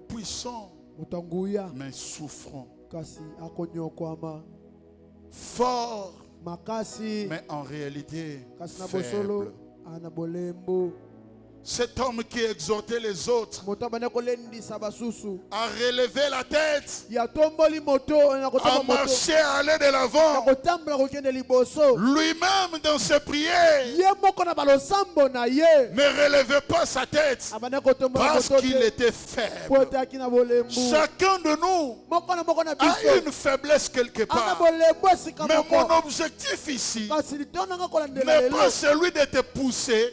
puissant, mais souffrant, fort, mais en réalité faible. Cet homme qui exhortait les autres à relever la tête, à marcher, à aller de l'avant, lui-même dans ses prières ne relevait pas sa tête parce qu'il était faible. Chacun de nous a une faiblesse quelque part. Mais mon objectif ici n'est pas celui de te pousser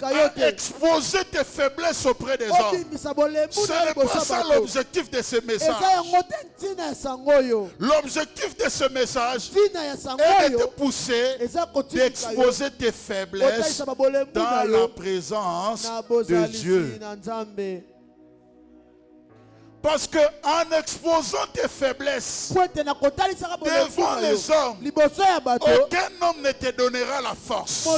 à exposer tes faiblesses auprès des hommes. Ce n'est pas ça l'objectif de ce message. L'objectif de ce message est de te pousser d'exposer tes faiblesses dans la présence de Dieu. Parce que en exposant tes faiblesses devant les hommes, aucun homme ne te donnera la force.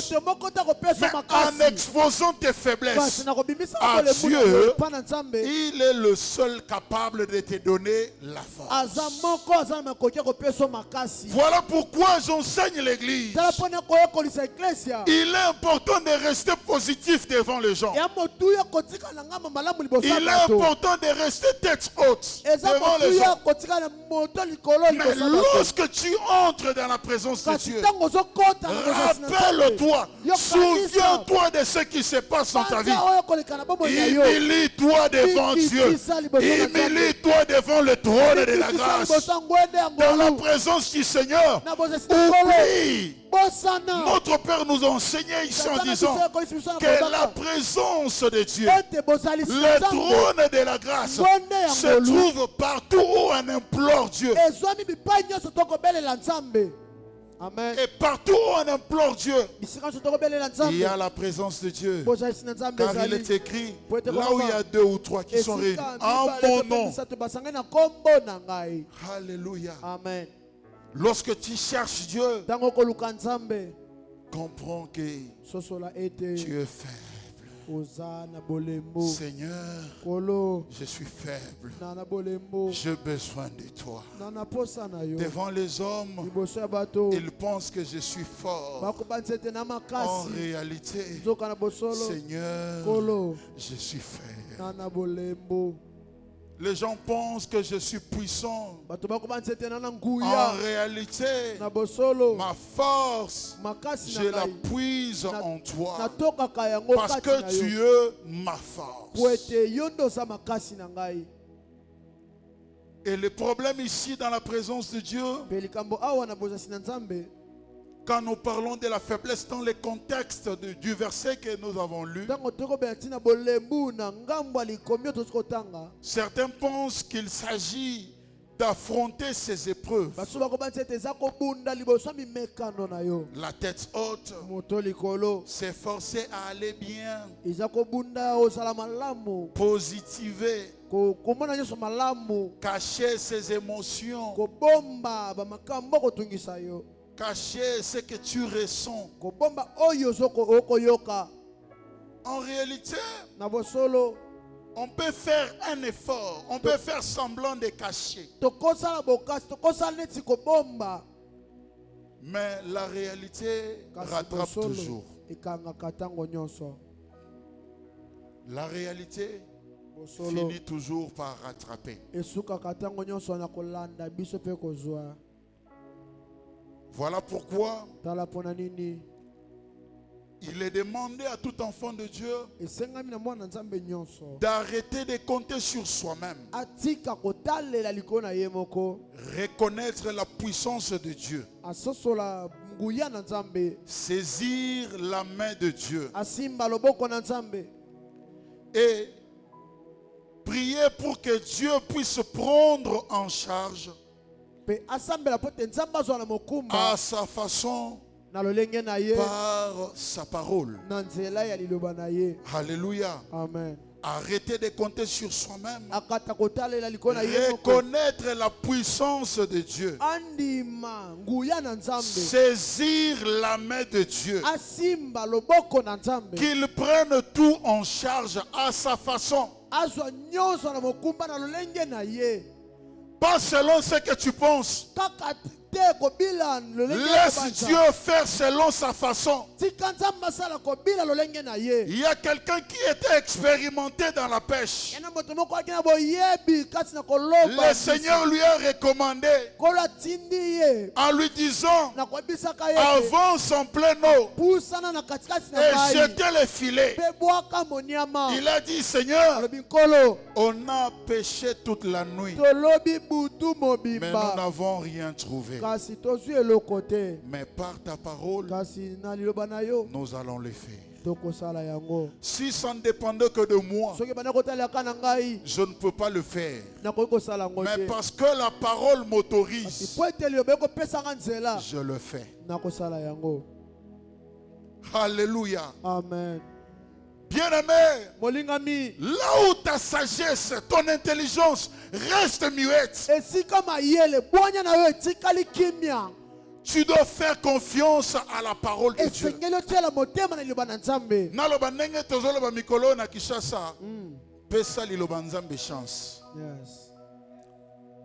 Mais en exposant tes faiblesses à Dieu, il est le seul capable de te donner la force. Voilà pourquoi j'enseigne l'église. Il est important de rester positif devant les gens. Il est important de rester tête haute devant les hommes. Mais lorsque tu entres dans la présence de Dieu, rappelle-toi, souviens-toi de ce qui se passe dans ta vie. Humilie-toi devant Dieu. Humilie-toi devant le trône de la grâce. Dans la présence du Seigneur, oublie. Notre Père nous a enseigné ici en disant que la présence de Dieu, le trône de la grâce, se trouve partout où on implore Dieu. Amen. Et partout où on implore Dieu, il y a la présence de Dieu. Car il est écrit, là où il y a 2 ou 3 qui sont réunis en mon nom. Alléluia. Amen. Lorsque tu cherches Dieu, comprends que tu es faible. Seigneur, je suis faible. J'ai besoin de toi. Devant les hommes, ils pensent que je suis fort. En réalité, Seigneur, je suis faible. Les gens pensent que je suis puissant. En réalité, ma force, je la puise en toi. Parce que tu es ma force. Et le problème ici dans la présence de Dieu, quand nous parlons de la faiblesse dans le contexte du verset que nous avons lu, certains pensent qu'il s'agit d'affronter ces épreuves. La tête haute, s'efforcer à aller bien, positiver, cacher ses émotions, cacher ce que tu ressens. En réalité, on peut faire un effort, on peut faire semblant de cacher. Mais la réalité rattrape toujours. La réalité finit toujours par rattraper. Voilà pourquoi il est demandé à tout enfant de Dieu d'arrêter de compter sur soi-même. Reconnaître la puissance de Dieu. Saisir la main de Dieu. Et prier pour que Dieu puisse prendre en charge à sa façon, par sa parole. Alléluia. Amen. Arrêtez de compter sur soi-même. Reconnaître la puissance de Dieu. Saisir la main de Dieu. Qu'il prenne tout en charge à sa façon. Pas selon ce que tu penses. Laisse Dieu faire selon sa façon. Il y a quelqu'un qui était expérimenté dans la pêche. Le Seigneur lui a recommandé en lui disant, avance en pleine eau et jetez les filets. Il a dit, Seigneur, on a pêché toute la nuit, mais nous n'avons rien trouvé. Mais par ta parole, nous allons le faire. Si ça ne dépendait que de moi, je ne peux pas le faire. Mais parce que la parole m'autorise, je le fais. Alléluia. Amen. Bien-aimé, là où ta sagesse, ton intelligence reste muette, tu dois faire confiance à la parole de Dieu. Naloba ndenge tozoloba mikolo na Kishasa, pesa liloba nzambe chance.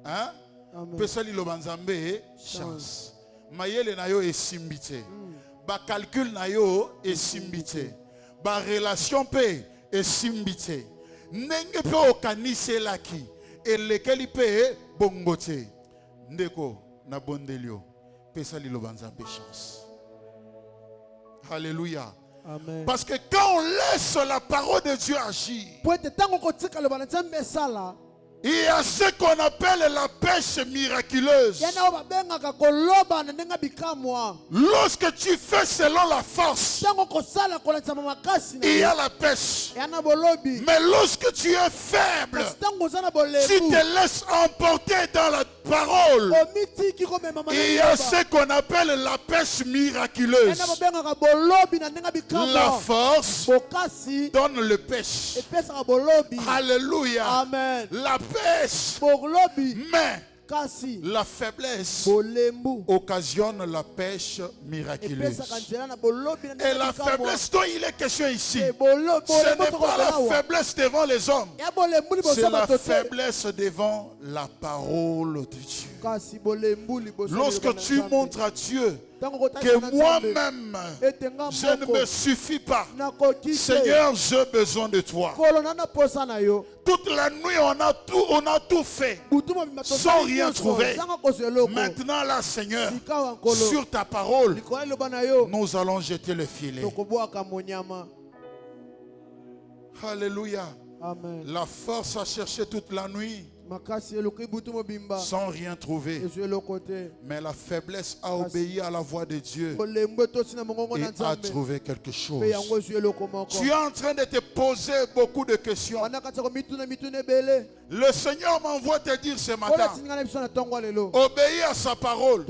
Hein? Pesa liloba nzambe chance. Mayele na yo esimbi te. Ba calcul na yo esimbi te. Ba relation pe esimbi te. Ndenge pe okaniselaki et lequel il peut bongote. Ndeko na bondelio. Pesa li lobanzambe chance. Alléluia. Amen. Parce que quand on laisse la parole de Dieu agir, il y a ce qu'on appelle la pêche miraculeuse. Lorsque tu fais selon la force, il y a la pêche. Mais lorsque tu es faible, tu te laisses emporter dans la parole. Il y a ce qu'on appelle la pêche miraculeuse. La force donne le pêche. Alléluia. Amen. La pêche, mais la faiblesse occasionne la pêche miraculeuse. Et la faiblesse dont il est question ici, ce n'est pas la faiblesse devant les hommes, c'est la faiblesse devant la parole de Dieu. Lorsque tu montres à Dieu que moi-même, je ne me suffis pas, Seigneur, j'ai besoin de toi. Toute la nuit, on a tout fait sans rien trouver. Maintenant, là, Seigneur, sur ta parole, nous allons jeter le filet. Alléluia. Amen. La force a cherché toute la nuit sans rien trouver. Mais la faiblesse a obéi à la voix de Dieu et a trouvé quelque chose. Tu es en train de te poser beaucoup de questions. Le Seigneur m'envoie te dire ce matin, obéis à sa parole.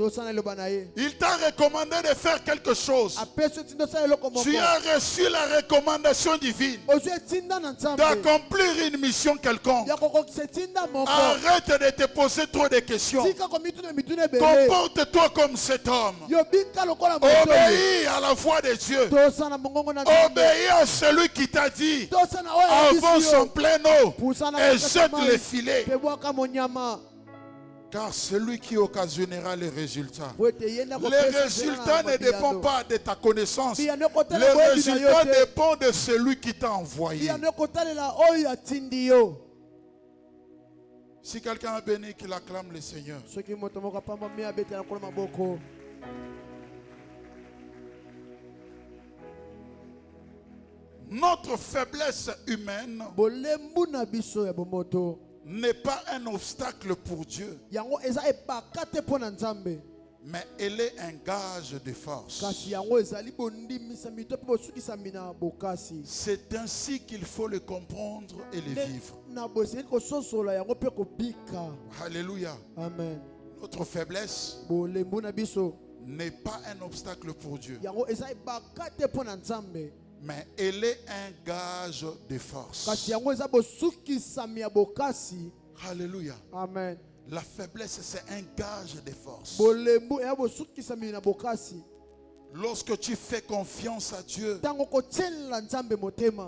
Il t'a recommandé de faire quelque chose. Tu as reçu la recommandation divine d'accomplir une mission quelconque. Arrête de te poser trop de questions. Comporte-toi comme cet homme. Obéis à la voix de Dieu. Obéis à celui qui t'a dit, avance en plein eau et jette les filets. Car celui qui occasionnera les résultats. Les résultats ne dépendent pas de ta connaissance. Les résultats dépendent de celui qui t'a envoyé. Si quelqu'un a béni, qu'il acclame le Seigneur. Notre faiblesse humaine n'est pas un obstacle pour Dieu, mais elle est un gage de force. C'est ainsi qu'il faut le comprendre et le vivre. Alléluia. Amen. Notre faiblesse n'est pas un obstacle pour Dieu, mais elle est un gage de force. Alléluia. Amen. La faiblesse, c'est un gage de force. Lorsque tu fais confiance à Dieu,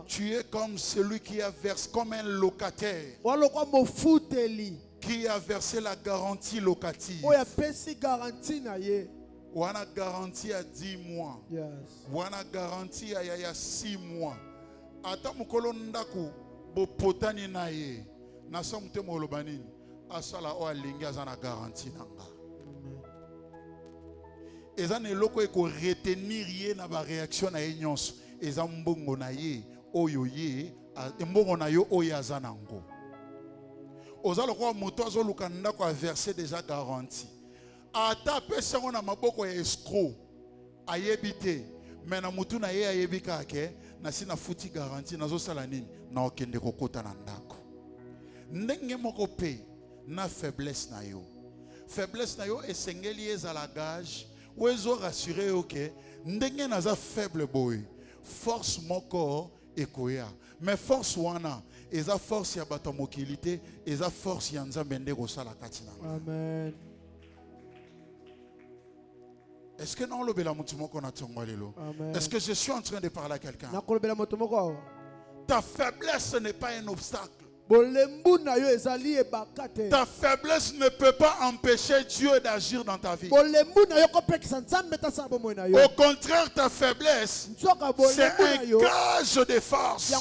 tu es comme celui qui a versé, comme un locataire qui a versé la garantie locative. On a garantie à 10 mois. Yes. On a garantie à 6 mois. Ata mukolo ndaku bo potani na ye. Na sa mutemo lobanini. Asala o alingi azana garantie nanga. Eza ne loko eko retenir ye na ba réaction na ye nyonso. Eza mbongo na ye oyo ye mbongo na yo oyo azanango. Oza lokwa moto azoluka ndako a verser déjà garantie. Ata pesa ngona maboko ya escroc ayebite mais na mutu na ye ayebika ke na sina futi garantie nazo sala nini na okende kokota na ndako ndenge moko pe na faiblesse na yo esengeli ezala gage wezo rassurer yo ke ndenge naza faible boy force moko ekoya mais force wana eza force ya bato mokilité eza force ya nzambe ndeko sala kati na. Amen. Est-ce que non le Est-ce que je suis en train de parler à quelqu'un? Ta faiblesse n'est pas un obstacle. Ta faiblesse ne peut pas empêcher Dieu d'agir dans ta vie. Au contraire, ta faiblesse, c'est un gage de force.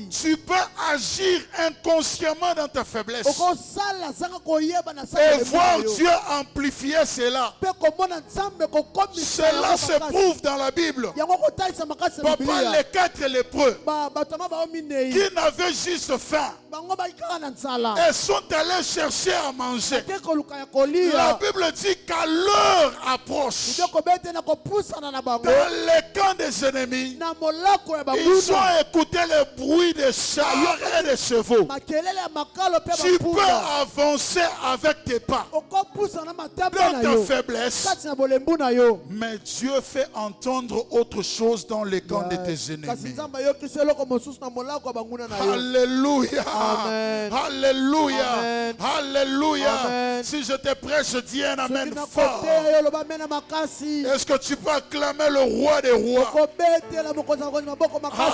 Tu peux agir inconsciemment dans ta faiblesse et voir Dieu amplifier cela. Cela se prouve dans la Bible. Papa, les 4 lépreux qui n'avaient juste faim et sont allés chercher à manger. La Bible dit qu'à l'heure approche, dans les camps des ennemis, ils ont écouté le bruit des chars et des chevaux. Tu peux avancer avec tes pas dans ta faiblesse, mais Dieu fait entendre autre chose dans les camps de tes ennemis. Alléluia. Amen. Alléluia. Amen. Alléluia. Amen. Si je te prêche, je dis un amen fort. Est-ce que tu peux acclamer le roi des rois?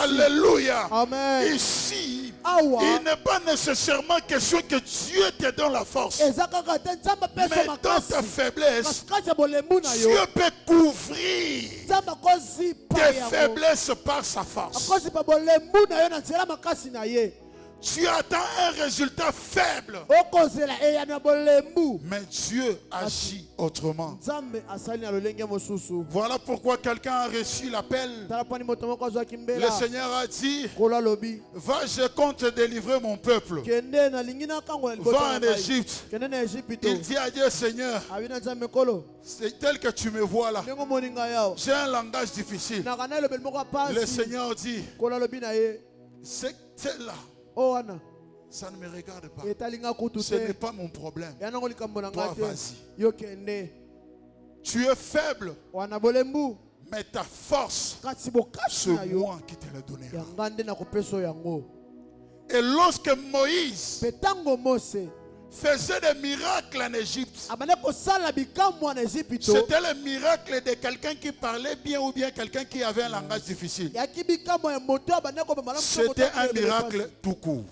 Alléluia. Amen. Ici, il n'est pas nécessairement question que Dieu te donne la force. Mais dans ta faiblesse, Dieu peut couvrir tes faiblesses par sa force. Tu attends un résultat faible, mais Dieu agit autrement. Voilà pourquoi quelqu'un a reçu l'appel. Le Seigneur a dit: va, je compte délivrer mon peuple. Va en Égypte. Il dit à Dieu: Seigneur, c'est tel que tu me vois là. J'ai un langage difficile. Le Seigneur dit: c'est là. Ça ne me regarde pas. Ce n'est pas mon problème. Toi, vas-y. Tu es faible, mais ta force, c'est moi qui te le donnerai. Et lorsque Moïse faisait des miracles en Égypte, c'était le miracle de quelqu'un qui parlait bien ou bien quelqu'un qui avait un langage difficile. C'était un miracle tout court.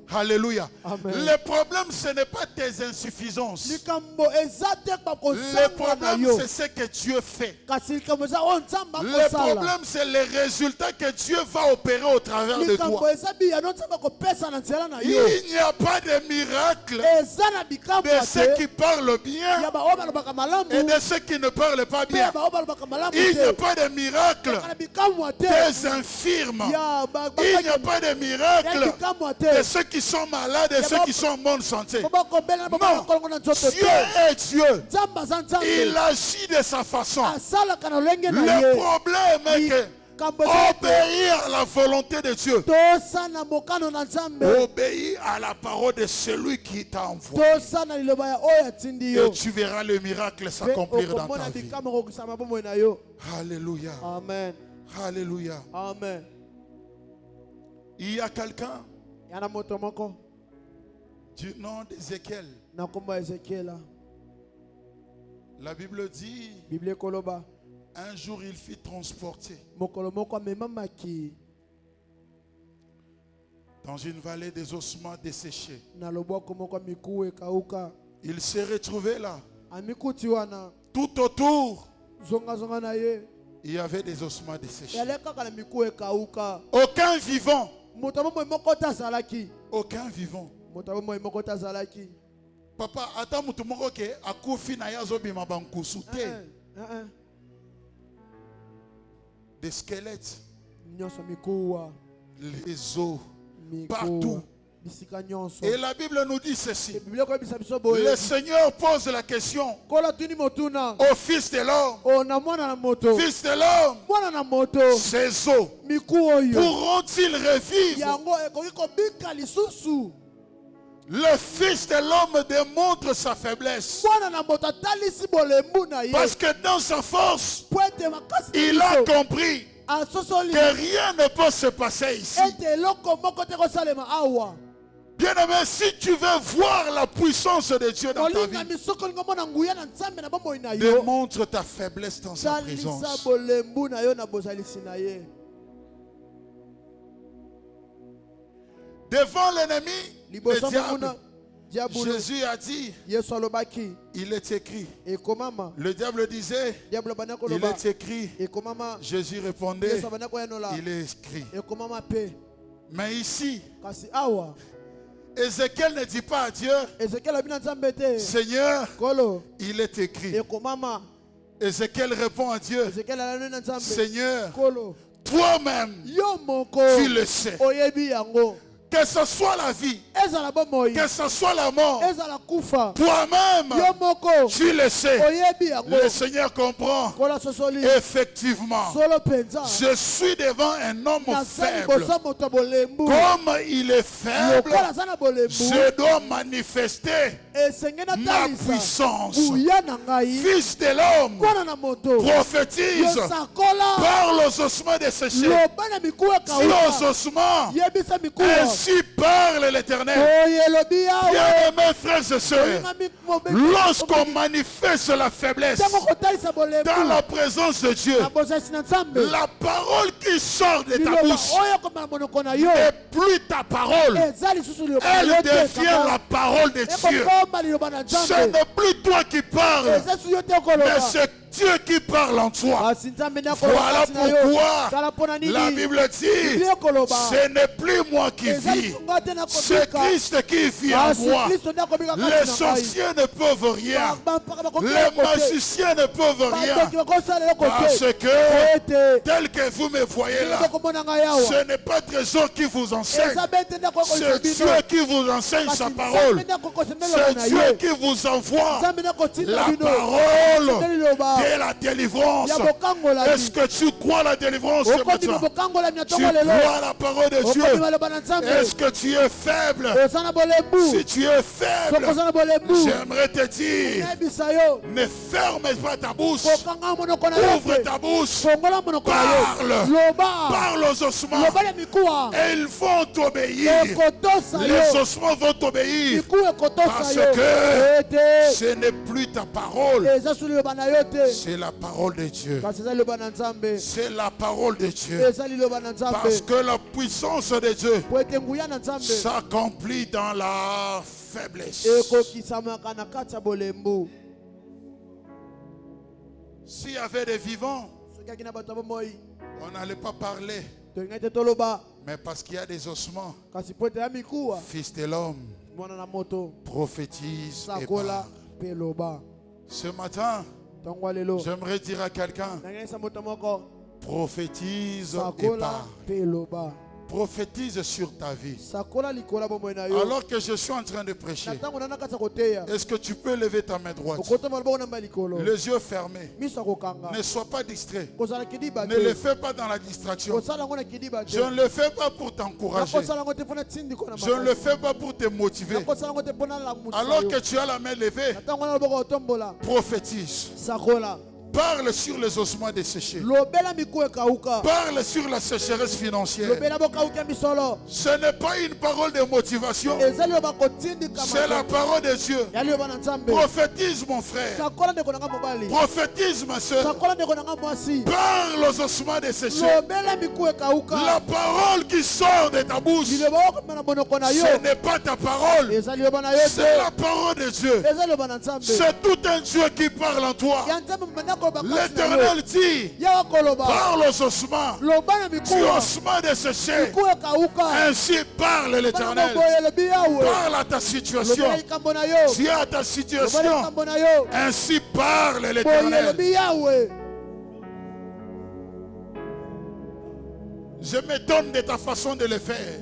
Alléluia. Le problème, ce n'est pas tes insuffisances. Le problème, c'est ce que Dieu fait. Le problème, c'est les résultats que Dieu va opérer au travers de toi. Il n'y a pas de miracle de ceux qui parlent bien et de ceux qui ne parlent pas bien. Il n'y a pas de miracle des infirmes. Il n'y a pas de miracle de ceux qui sont malades et ceux qui sont en bonne santé. Non, Dieu est Dieu. Il agit de sa façon. Le problème est que obéir à la volonté de Dieu, obéir à la parole de celui qui t'a envoyé, et tu verras le miracle s'accomplir dans ta vie. Alléluia. Amen. Alléluia. Amen. Il y a quelqu'un du nom d'Ézéchiel. La Bible dit: un jour il fut transporté dans une vallée des ossements desséchés. Il s'est retrouvé là. Tout autour, il y avait des ossements desséchés. Aucun vivant. Aucun vivant. Papa, attends, mutu moko ke akufi na yazo bima bankusu te. Des squelettes, les os, partout. Et la Bible nous dit ceci. Le Seigneur pose la question au Fils de l'homme: Fils de l'homme, ces os pourront-ils revivre? Le Fils de l'homme démontre sa faiblesse. Parce que dans sa force, il a compris que rien ne peut se passer ici. Bien-aimé, si tu veux voir la puissance de Dieu dans ta vie, démontre ta faiblesse dans sa présence. Devant l'ennemi, le diable, Jésus a dit, il est écrit. Le diable disait, il est écrit. Jésus répondait, il est écrit. Mais ici, Ézéchiel ne dit pas à Dieu, Seigneur, il est écrit. Ézéchiel répond à Dieu, Seigneur, toi-même, tu le sais. Que ce soit la vie, que ce soit la mort, toi-même, tu le sais. Le Seigneur comprend. Effectivement, je suis devant un homme faible. Comme il est faible, je dois manifester ma puissance. Fils de l'homme, prophétise, parle aux ossements desséchés. Si aux ossements, ainsi parle l'Éternel. Bien-aimés frères et sœurs, lorsqu'on manifeste la faiblesse dans la présence de Dieu, la parole qui sort de ta bouche n'est plus ta parole. Elle devient la parole de Dieu. Ce n'est plus toi qui parles, mais c'est Dieu qui parle en toi. Voilà pourquoi la Bible dit, ce n'est plus moi qui vis, c'est Christ qui vit en moi. Les sorciers ne peuvent rien, les magiciens ne peuvent rien, parce que tel que vous me voyez là, ce n'est pas Trésor qui vous enseigne, c'est Dieu qui vous enseigne sa parole, c'est Dieu qui vous envoie la parole de la délivrance. Est-ce que tu crois la délivrance ce matin? Tu crois la parole de Dieu? Est-ce que tu es faible? Si tu es faible, j'aimerais te dire, ne ferme pas ta bouche, ouvre ta bouche, parle aux ossements et ils vont t'obéir. Les ossements vont t'obéir parce que ce n'est plus ta parole, c'est la parole de Dieu. C'est la parole de Dieu. Parce que la puissance de Dieu s'accomplit dans la faiblesse. S'il y avait des vivants, on n'allait pas parler. Mais parce qu'il y a des ossements, Fils de l'homme prophétise et parle. Ce matin, j'aimerais dire à quelqu'un, prophétise et parle. Prophétise sur ta vie. Alors que je suis en train de prêcher, est-ce que tu peux lever ta main droite, les yeux fermés? Ne sois pas distrait. Ne le fais pas dans la distraction. Je ne le fais pas pour t'encourager. Je ne le fais pas pour te motiver. Alors que tu as la main levée, prophétise. Parle sur les ossements desséchés. Parle sur la sécheresse financière. Ce n'est pas une parole de motivation. C'est la parole de Dieu. Prophétise mon frère. Prophétise ma soeur. Parle aux ossements desséchés. La parole qui sort de ta bouche, ce n'est pas ta parole. C'est la parole de Dieu. C'est tout un Dieu qui parle en toi. L'Éternel dit, parle aux ossements, tu ossements desséchés. Ainsi parle l'Éternel. Parle à ta situation. Tu as ta situation. Ainsi parle l'Éternel. Je m'étonne de ta façon de le faire.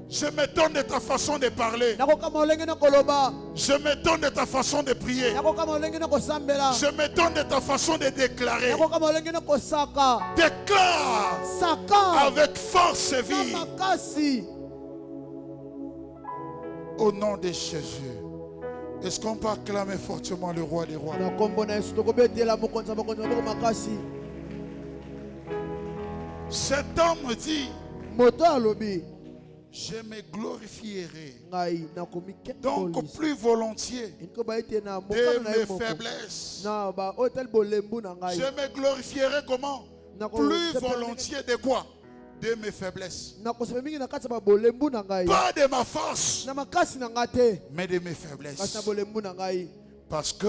Je m'étonne de ta façon de parler. Je m'étonne de ta façon de prier. Je m'étonne de ta façon de déclarer. Déclare avec force et vie. Au nom de Jésus. Est-ce qu'on peut acclamer fortement le roi des rois? Cet homme dit, je me glorifierai donc plus volontiers de mes faiblesses. Je me glorifierai comment? Plus volontiers de quoi? de mes faiblesses. Pas Pas de ma force, mais de mes faiblesses. Parce que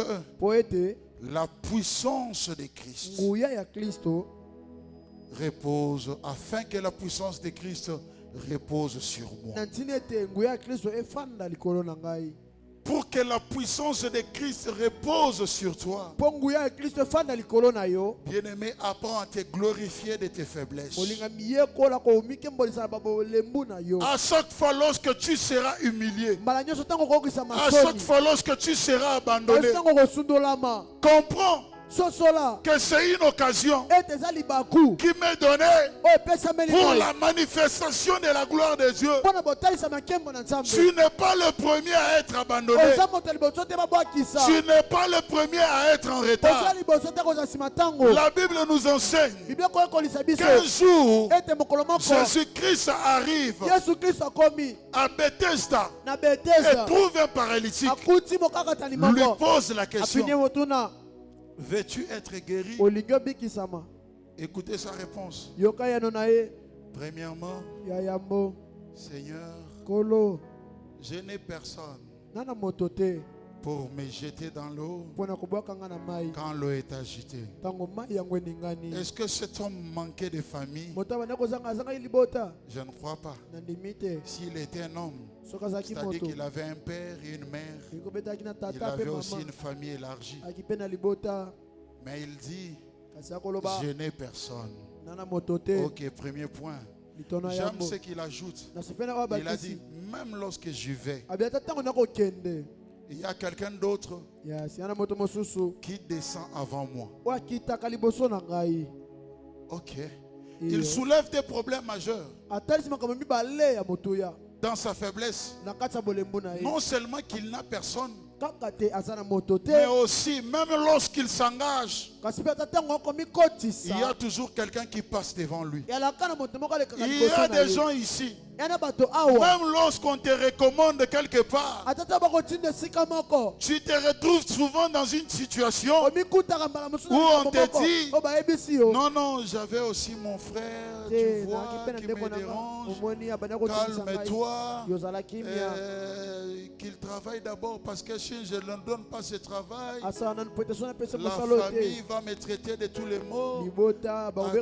la puissance de Christ repose, afin que la puissance de Christ repose sur moi. Pour que la puissance de Christ repose sur toi, bien-aimé, apprends à te glorifier de tes faiblesses. À chaque fois lorsque tu seras humilié, à chaque fois lorsque tu seras abandonné, comprends que c'est une occasion qui m'est donnée pour la manifestation de la gloire de Dieu. Tu n'es pas le premier à être abandonné. Tu n'es pas le premier à être en retard. La Bible nous enseigne qu'un jour, Jésus-Christ arrive à Bethesda et trouve un paralytique. Lui pose la question: veux-tu être guéri? Écoutez sa réponse. Premièrement, Seigneur, je n'ai personne pour me jeter dans l'eau quand l'eau est agitée. Est-ce que cet homme manquait de famille? Je ne crois pas. S'il était un homme, c'est-à-dire qu'il avait un père et une mère, il avait aussi une famille élargie. Mais il dit: je n'ai personne. Ok, premier point. J'aime ce qu'il ajoute. Il a dit: même lorsque j'y vais, il y a quelqu'un d'autre qui descend avant moi. Ok. Il soulève des problèmes majeurs dans sa faiblesse. Non seulement qu'il n'a personne, mais aussi, même lorsqu'il s'engage, il y a toujours quelqu'un qui passe devant lui. Il y a des gens ici, même lorsqu'on te recommande quelque part, tu te retrouves souvent dans une situation où on te dit: non, non, j'avais aussi mon frère, tu vois, qui me dérange, calme-toi, qu'il travaille d'abord, parce que si je ne donne pas ce travail, la famille va me traiter de tous les maux. Attends,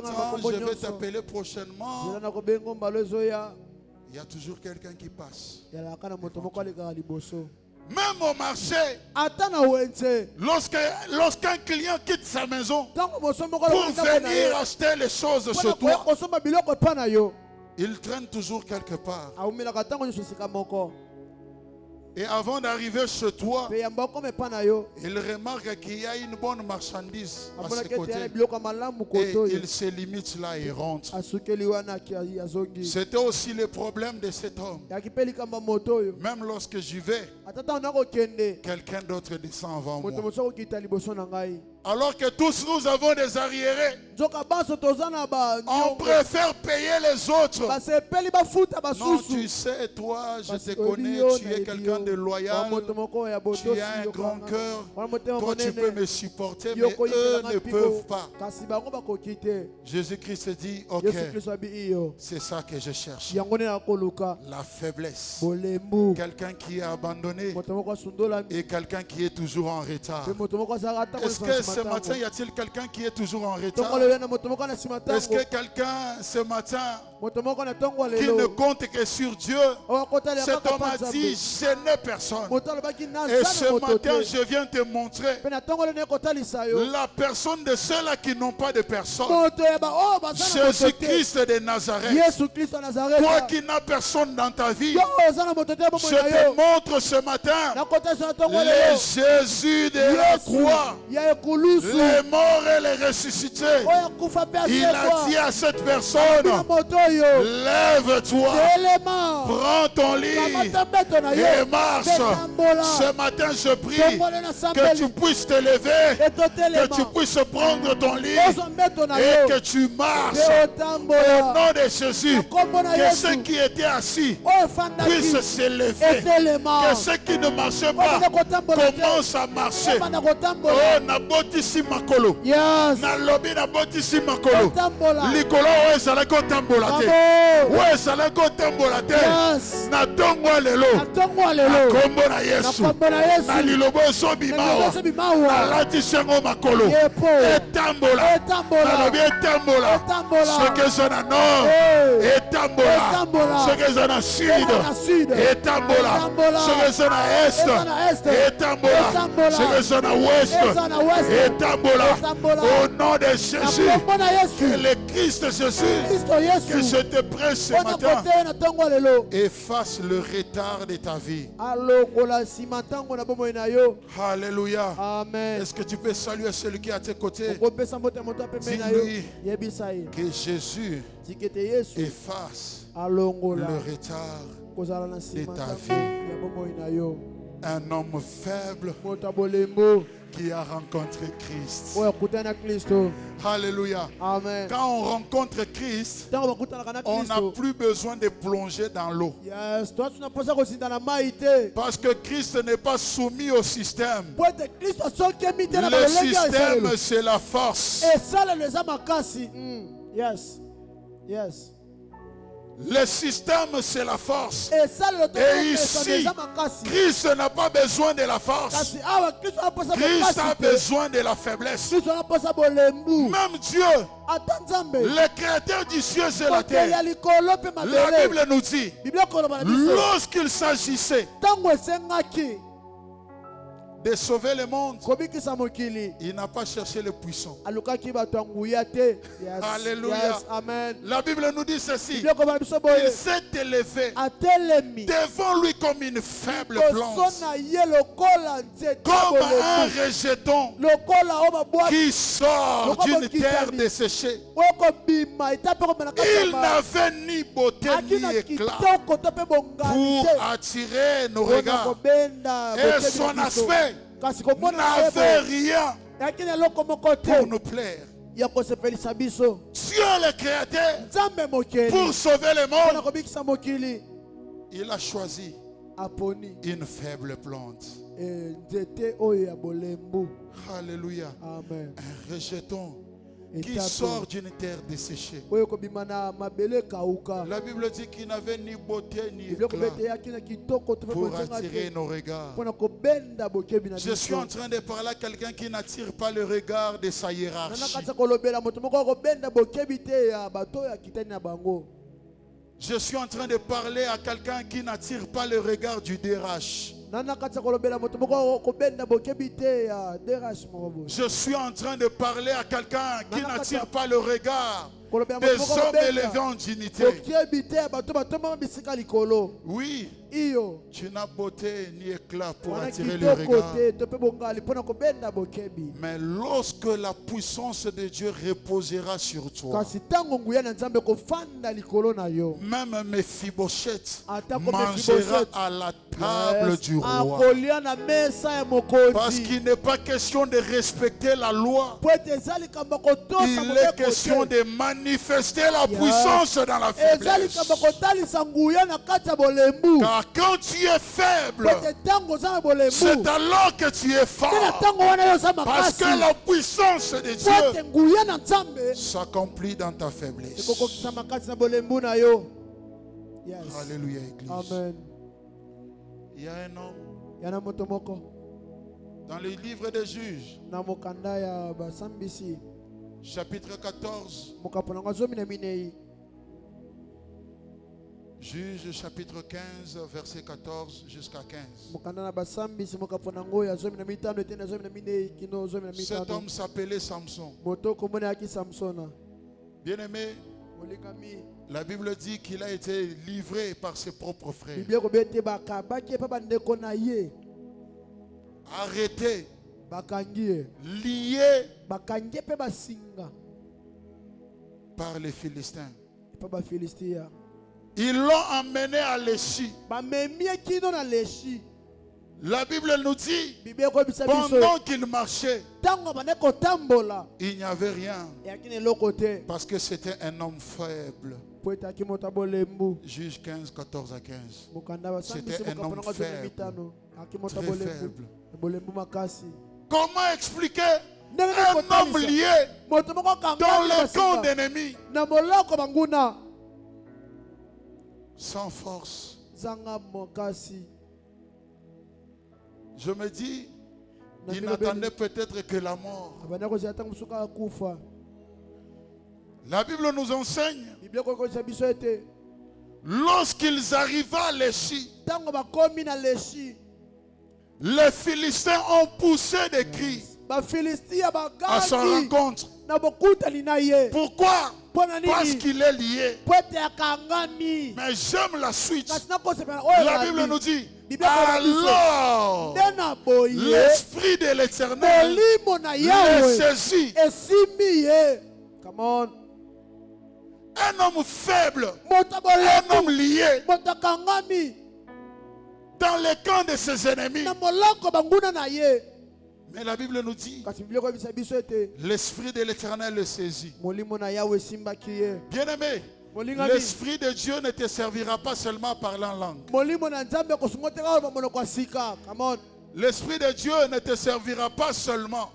je vais t'appeler prochainement. Il y a toujours quelqu'un qui passe. Même au marché, lorsqu'un client quitte sa maison pour venir acheter les choses chez toi, il traîne toujours quelque part. Et avant d'arriver chez toi, il remarque qu'il y a une bonne marchandise à ses côtés. Et il se limite là et rentre. C'était aussi le problème de cet homme. Même lorsque j'y vais, quelqu'un d'autre descend avant moi. Alors que tous nous avons des arriérés, on préfère payer les autres. Non, tu sais, toi, je te connais, tu es quelqu'un de loyal, tu as un grand cœur, toi tu peux me supporter, mais eux ne peuvent pas. Jésus-Christ dit: ok, c'est ça que je cherche. La faiblesse. Quelqu'un qui est abandonné et quelqu'un qui est toujours en retard. Est-ce que ce matin, y a-t-il quelqu'un qui est toujours en retard? Est-ce que quelqu'un ce matin qui ne compte que sur Dieu? Cet homme a dit: je n'ai personne. Et ce matin, je viens te montrer la personne de ceux-là qui n'ont pas de personne. Jésus-Christ de Nazareth. Toi qui n'as personne dans ta vie, je te montre ce matin le Jésus de la croix, les morts et les ressuscités. Il a dit à cette personne: lève-toi, prends ton lit et marche. Ce matin, je prie que tu puisses te lever, que tu puisses prendre ton lit et que tu marches au nom de Jésus. Que ceux qui étaient assis puissent se lever, que ceux qui ne marchaient pas commencent à marcher. Oh, nabotisi makolo, nalobi nabotisi makolo, likolo ezalaki otambola Ouais, ça l'a kotambola te. Na tongwa lelo. Na kombo na Yesu. Na lilobo so bimawa. Na lati sengo makolo. Etambola. Na lobi etambola. Soke zona nord. Etambola. Soke zona sud. Etambola. Soke zona est. Etambola. Soke zona ouest. Etambola. Au nom de Jésus. Que le Christ Jésus. Que je te presse ce matin. Efface le retard de ta vie. Alléluia. Amen. Est-ce que tu peux saluer celui qui est à tes côtés? Dis-lui que Jésus efface le retard de ta vie. Un homme faible qui a rencontré Christ. Alléluia. Amen. Quand on rencontre Christ, on n'a plus besoin de plonger dans l'eau. Parce que Christ n'est pas soumis au système. Le système, c'est la force. Yes. Yes. Le système, c'est la force. Et ici, Christ n'a pas besoin de la force. Christ a besoin de la faiblesse. Même Dieu, le créateur du ciel et la terre, la Bible nous dit, lorsqu'il s'agissait de sauver le monde, il n'a pas cherché les puissants. Alléluia. Amen. La Bible nous dit ceci. Il s'est élevé devant lui comme une faible plante, comme un rejeton qui sort d'une terre desséchée. Il n'avait ni beauté ni éclat pour attirer nos regards. Et son aspect n'avait rien pour nous plaire. Dieu le créateur, pour sauver le monde, il a choisi une faible plante. Alléluia. Amen. Un rejeton qui sort d'une terre desséchée. La Bible dit qu'il n'avait ni beauté ni éclat pour attirer nos regards. Je suis en train de parler à quelqu'un qui n'attire pas le regard de sa hiérarchie. Je suis en train de parler à quelqu'un qui n'attire pas le regard du DRH. Je suis en train de parler à quelqu'un qui n'attire pas le regard des hommes élevés en dignité. Oui, tu n'as beauté ni éclat pour attirer le regard. Mais lorsque la puissance de Dieu reposera sur toi, même Mephibosheth mangera à la table du roi. Parce qu'il n'est pas question de respecter la loi. Il est question de manifester la puissance dans la faiblesse. Car quand tu es faible, c'est alors que tu es fort. Parce que la puissance de Dieu s'accomplit dans ta faiblesse. Alléluia, Église. Amen. Il y a un homme dans le livre des Juges, chapitre 14. Juge chapitre 15, verset 14 jusqu'à 15. Cet homme s'appelait Samson. Bien-aimé, la Bible dit qu'il a été livré par ses propres frères. Arrêté, lié par les Philistins. Ils l'ont emmené à Léchi. La Bible nous dit, pendant qu'il marchait, il n'y avait rien. Parce que c'était un homme faible. Juge 15, 14 à 15. C'était un homme faible. Très faible. Comment expliquer un homme lié dans le camp d'ennemis? sans force. Je me dis, il n'attendait peut-être que la mort. La Bible nous enseigne, lorsqu'ils arrivaient à Léchi, les Philistins ont poussé des cris à sa rencontre. Pourquoi? Parce qu'il est lié. Mais j'aime la suite. La Bible nous dit, alors l'Esprit de l'Éternel les saisit. Come on. Un homme faible, un homme lié dans les camps de ses ennemis. Mais la Bible nous dit, l'Esprit de l'Éternel le saisit. Bien-aimé, l'Esprit de Dieu ne te servira pas seulement à parler en langue. L'Esprit de Dieu ne te servira pas seulement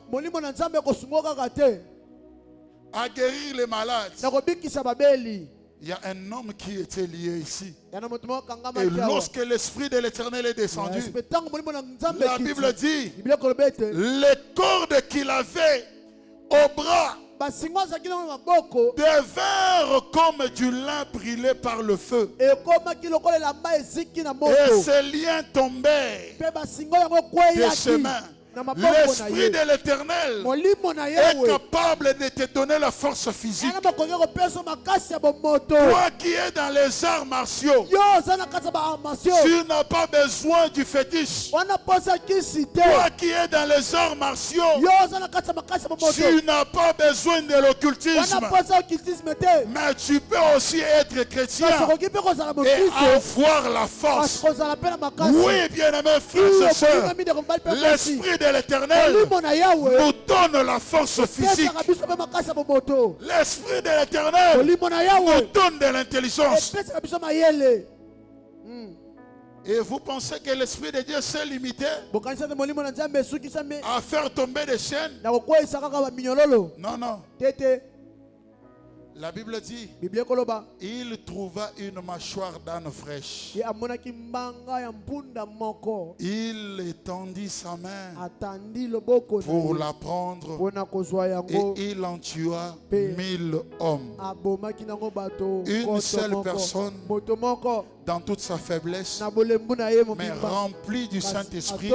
à guérir les malades. Il y a un homme qui était lié ici. Et lorsque l'Esprit de l'Éternel est descendu, la Bible dit, les cordes qu'il avait au bras devinrent comme du lin brûlé par le feu. Et ces liens tombèrent de ses mains. L'Esprit de l'Éternel est capable de te donner la force physique. Toi qui es dans les arts martiaux, tu n'as pas besoin du fétiche. Toi qui es dans les arts martiaux, tu n'as pas besoin de l'occultisme. Mais tu peux aussi être chrétien et avoir la force. Oui, bien-aimés frères et sœurs, l'Esprit de l'Éternel nous donne la force physique. L'Esprit de l'Éternel nous donne de l'intelligence. Et vous pensez que l'Esprit de Dieu s'est limité à faire tomber des chaînes? Non, non. La Bible dit, il trouva une mâchoire d'âne fraîche. Il étendit sa main pour la prendre et il en tua 1000 hommes. Une seule personne dans toute sa faiblesse, mais remplie du Saint-Esprit,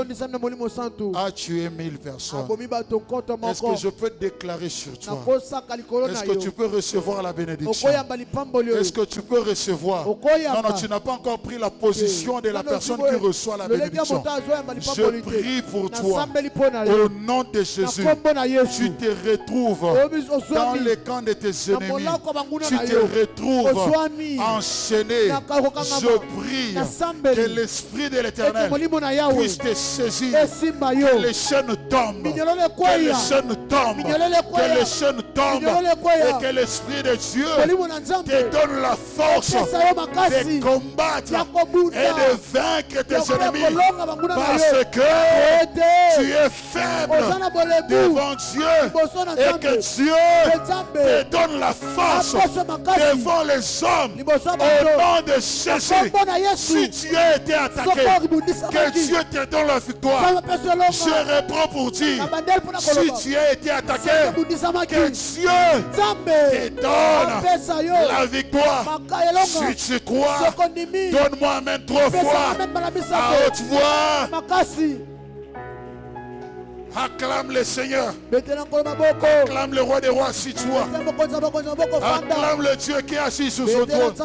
a tué 1000 personnes. Est-ce que je peux déclarer sur toi? Est-ce que tu peux recevoir la bénédiction? Est-ce que tu peux recevoir? Non, non, tu n'as pas encore pris la position de la personne qui reçoit la bénédiction. Je prie pour toi. Au nom de Jésus, tu te retrouves dans les camps de tes ennemis. Tu te retrouves enchaîné. Je prie que l'Esprit de l'Éternel puisse te saisir. Que les chaînes tombent. Que les chaînes tombent. Que les chaînes tombent. Et que l'Esprit de Dieu te donne la force de combattre et de vaincre tes ennemis. Parce que tu es faible devant Dieu et que Dieu te donne la force devant les hommes. Au nom de Jésus, si tu as été attaqué, que Dieu te donne la victoire. Je reprends pour dire, si tu as été attaqué, que Dieu te donne la victoire. Si tu crois, donne-moi amen 3 fois à haute voix. Acclame le Seigneur. Acclame le roi des rois assis toi. Acclame le Dieu qui est assis sur son trône.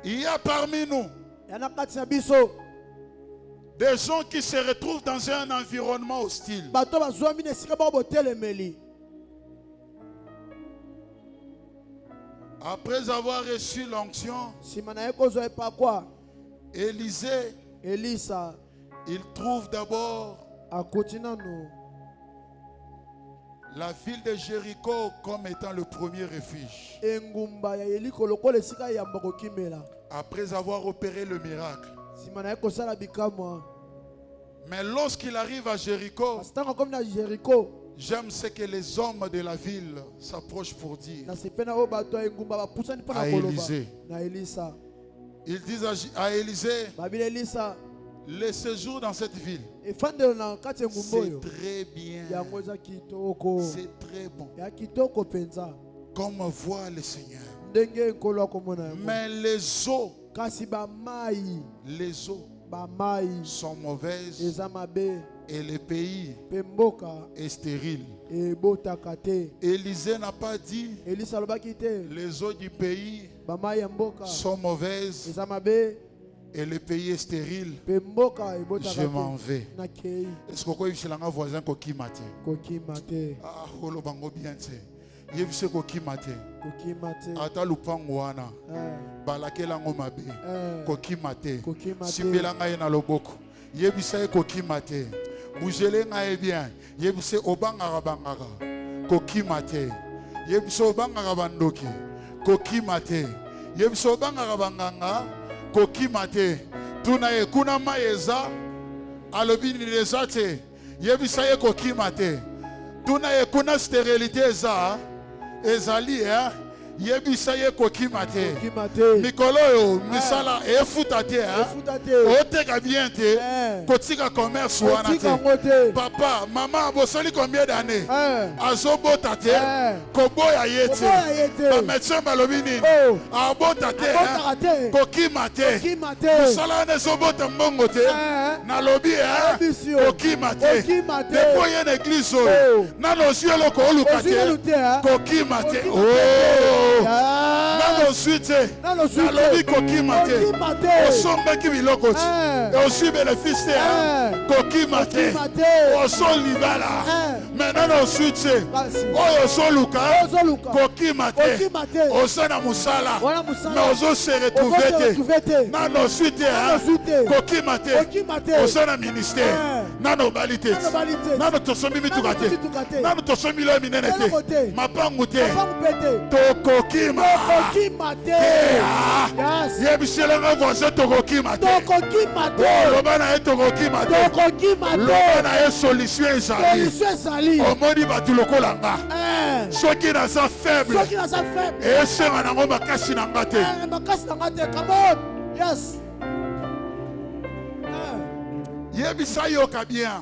Il y a parmi nous des gens qui se retrouvent dans un environnement hostile. Après avoir reçu l'onction, Élisée, il trouve d'abord la ville de Jéricho comme étant le premier refuge. Après avoir opéré le miracle. Mais lorsqu'il arrive à Jéricho, J'aime ce que les hommes de la ville s'approchent pour dire à Élisée. Ils disent à Élisée, le séjour dans cette ville, c'est très bien. C'est très bon. Comme voit le Seigneur. Mais les eaux sont mauvaises et le pays est stérile. Élisée n'a pas dit les eaux du pays sont mauvaises et le pays est stérile. Je m'en vais. Est-ce que vous avez un voisin qui m'a dit? Ah, vous avez bien dit. Yebise kokimate ata lupango wana balakela ngo mabe kokimate simbela ngai na loboko yebise kokimate bujele ngai bien yebise obangaka bangaka kokimate yebise obangaka bandoki kokimate yebise obangaka banganga kokimate tuna ye kuna mayeza alobini lesate yebise kokimate tuna ye kuna stérilité eza ezali yebisa ye kokimate mikolo yo misala efuta te oteka bien te kotika commerce wana te papa mama bosali combien d'années azobota te koboya ye te ba médecin balobi nini abota te kokimate misala ne zobota mbongo te nalobi kokimate depo ye na église oyo nano sielo ko oluka te kokimate nano suite nalobi kokimate osombaki biloko ti osi bénéfice te kokimate osolibala mais nano suite oyo osoluka kokimate osana musala mais ozose retrouve te nano suite kokimate osana ministère nano bali te nano tosombi mituka te nano tosombi lo minene te mapangu te tokokima yebiselanga voisin tokokima te loba na ye tokokima te loba na ye solution ezali omoni bato lokola nga soki naza faible esenga nango makasi na nga te yebisa yoka bien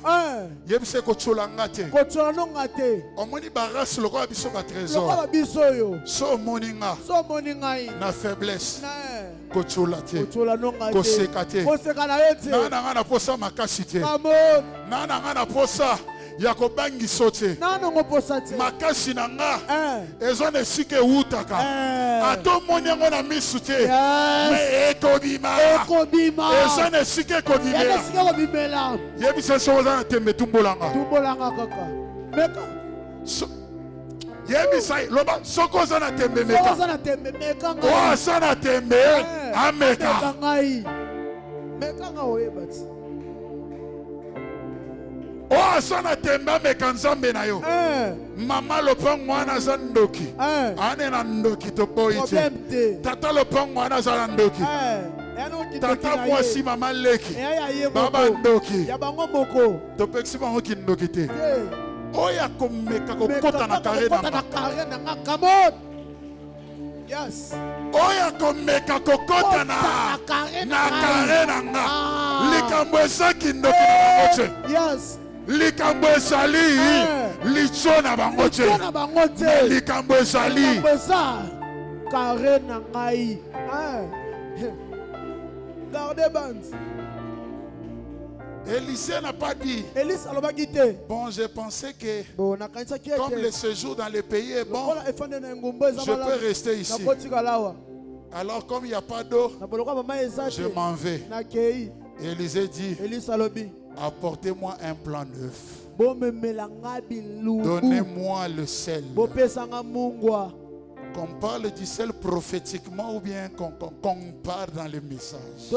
yebisa kotshola nga te omoni barace lokola biso batrésor so omoni nga na faiblesse kotshola te koseka te na nga na posa makasi te na nga na posa ya kobangiso te makasi na nga eza na esika ewutaka ata omoni yango na misu te me ekobima eza na esika ekobimela yebisa so oza na tembe tumbolanga yebisa loba soko oza na tembe meka o aza na tembe ameka o asana temba meka nzambe na yo mama lopango wana aza ndoki ane na ndoki toboyi te tata lopango wana aza na ndoki tata mwasi mama leki baba ndoki topekisi bango kindoki te oyo akomeka kokota na kare nanga oyo akomeka kokota na kare nanga likambo eza kindoki na bango te likambo ezali licho na bango te likambo ezali kare na ngai garde bande. Élisée n'a pas dit. Bon, je pensais que comme le séjour dans le pays est bon, je peux rester ici. Alors comme il n'y a pas d'eau, je m'en vais. Élisée dit, apportez-moi un plan neuf. Donnez-moi le sel. Qu'on parle du sel prophétiquement ou bien qu'on parle dans les messages.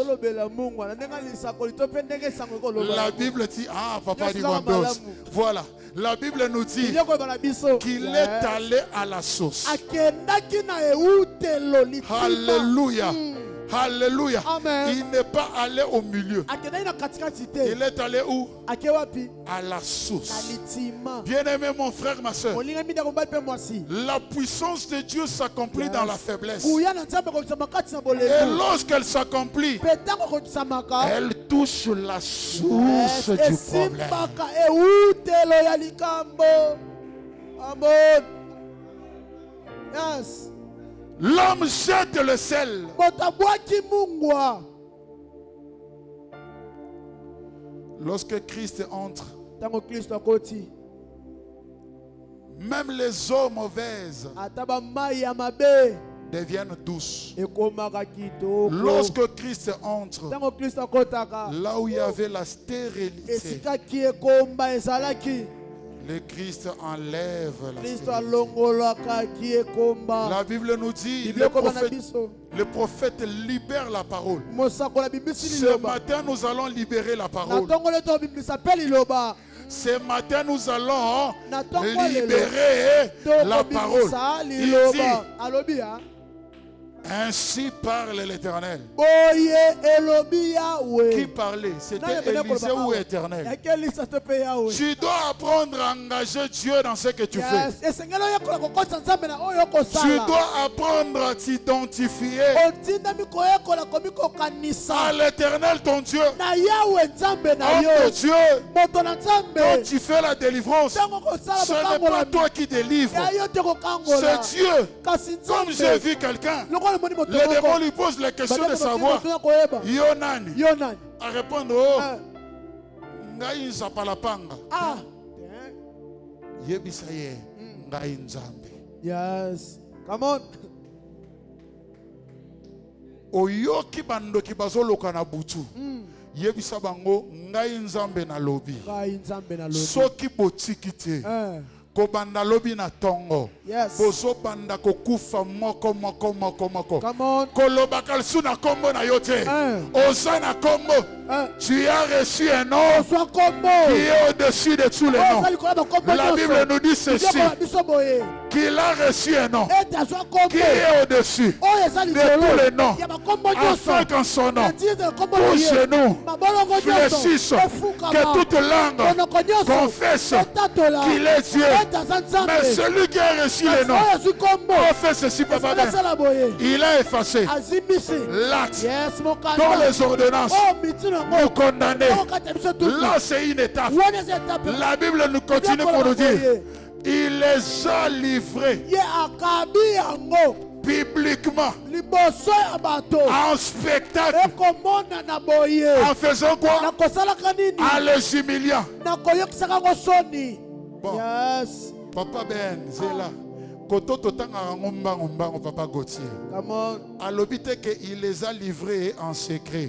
La Bible dit, ah papa dit Gondos. Voilà, la Bible nous dit qu'il est allé à la source. Alléluia. Alléluia. Amen. Il n'est pas allé au milieu. Il est allé où? À la source. Bien-aimé mon frère, ma soeur, la puissance de Dieu s'accomplit dans la faiblesse. Et lorsqu'elle s'accomplit, elle touche la source du problème. Amen. Yes. L'homme jette le sel. Lorsque Christ entre, même les eaux mauvaises deviennent douces. Lorsque Christ entre, là où il y avait la stérilité, le Christ enlève la stérilité. La Bible nous dit, le prophète libère la parole. Ce matin, nous allons libérer la parole. Ce matin, nous allons libérer la parole. Il dit, ainsi parle l'Éternel. Qui parlait? C'était Élisée ou Éternel? Tu dois apprendre à engager Dieu dans ce que tu fais. Tu dois apprendre à t'identifier à l'Éternel ton Dieu. Homme de Dieu, quand tu fais la délivrance, ce n'est pas toi qui délivres, c'est Dieu. Comme j'ai vu quelqu'un, le démon lui pose la question de savoir Yonan à répondre oh ngai nzapalapanga yebisa ye ngai nzambe. Yes, come on. Oyoki bandoki bazoloka na butu yebisa bango ngai nzambe na lobi soki botiki te kobanda lobi na tongo. Yes. Bozo banda kokufa moko. Koloba kalsu na kombo na yote. Oza na kombo. Tu as reçu un nom qui est au-dessus de tous les noms. La Bible nous dit ceci. Qu'il a reçu un nom qui est au-dessus de tous les noms. Afin qu'en son nom, tous genoux fléchissent, que toute langue confesse qu'il est Dieu. Mais celui qui a reçu le nom, a fait ceci, papa Ben. Il a effacé l'acte dans les ordonnances nous condamner. Là, c'est une étape. La Bible nous continue pour nous dire il les a livrés publiquement en spectacle, en faisant quoi? En les humiliant. Bon. Yes. Papa Ben, Zéla, Koto Totanga Mbango, Papa Gauthier. Alobite que il les a livrés en secret.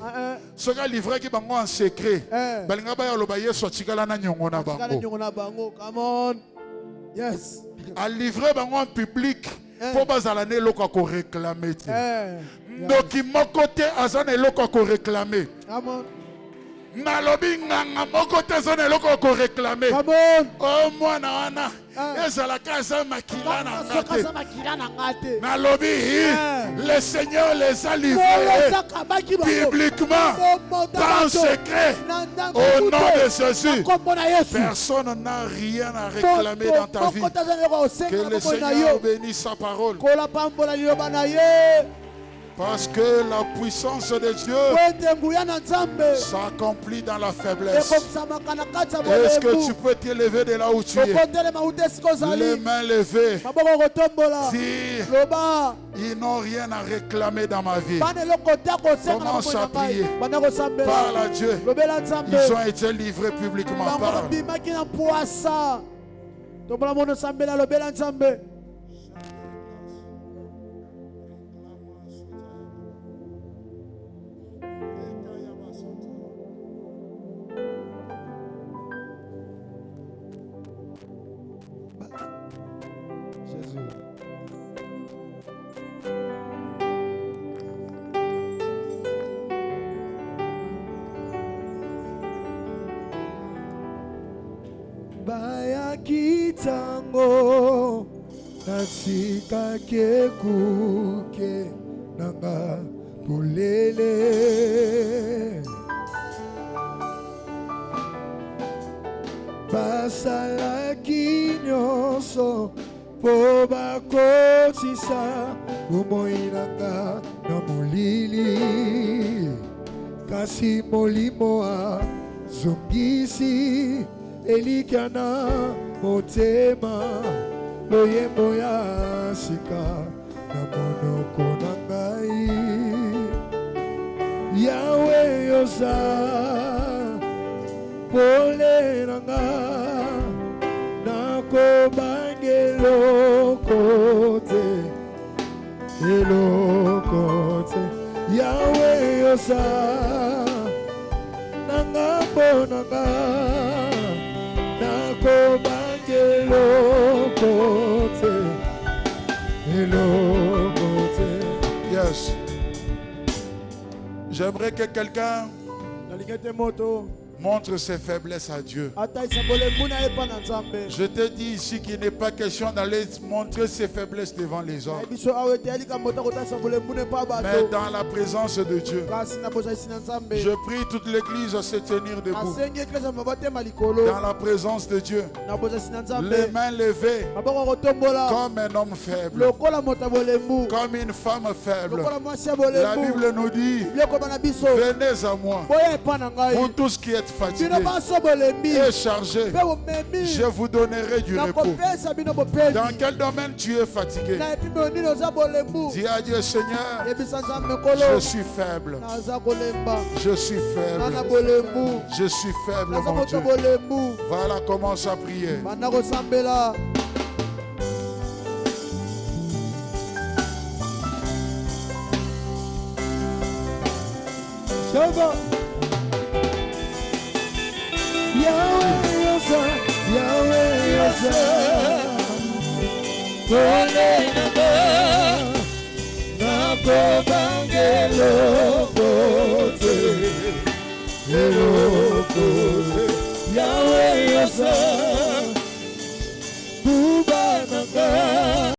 Ce gars livré qui bango en secret. Balinga ba yalobaye so chikala na nyongo na bango. Come on. Yes. A livré bango en public. Pour bazala ne loko ko réclamer. Ndoki mokote azane loko ko réclamer. Come on. Nalobi nganga moko te zone loko ko réclamer. Come on. Oh mwana wana. Ezala kaza makila na ngate. Nalobi le Seigneur les a livrés publiquement, pas en secret. Au nom de Jésus, personne n'a rien à réclamer dans ta vie. Que le Seigneur bénisse sa parole. Parce que la puissance de Dieu s'accomplit dans la faiblesse. Est-ce que tu peux t'élever de là où tu es? Les mains levées. Dis, ils n'ont rien à réclamer dans ma vie. Commence à prier. Parle à Dieu. Ils ont été livrés publiquement. Parle. Nasika kekuke nanga polele basalaki nyonso po bakotisa bomoi nanga na molili kasi molimo azongisi elikya na motema loyembo ya sika na monoko na ngai yawe yoza pole nanga nakobangelo kote yawe yoza nanga bonanga nakobangelo kote. Yes. J'aimerais que quelqu'un montre ses faiblesses à Dieu. Je te dis ici qu'il n'est pas question d'aller montrer ses faiblesses devant les hommes, mais dans la présence de Dieu. Je prie toute l'église à se tenir debout dans la présence de Dieu, les mains levées comme un homme faible, comme une femme faible. La Bible nous dit: venez à moi, vous tous qui êtes fatigués et chargés, je vous donnerai du repos. Dans quel domaine tu es fatigué? Dis à Dieu: Seigneur, je suis faible. Je suis faible. Je suis faible, mon Dieu. Voilà, commence à prier. Yahweh yosa pole nanga nakobangelo kote Yahweh yosa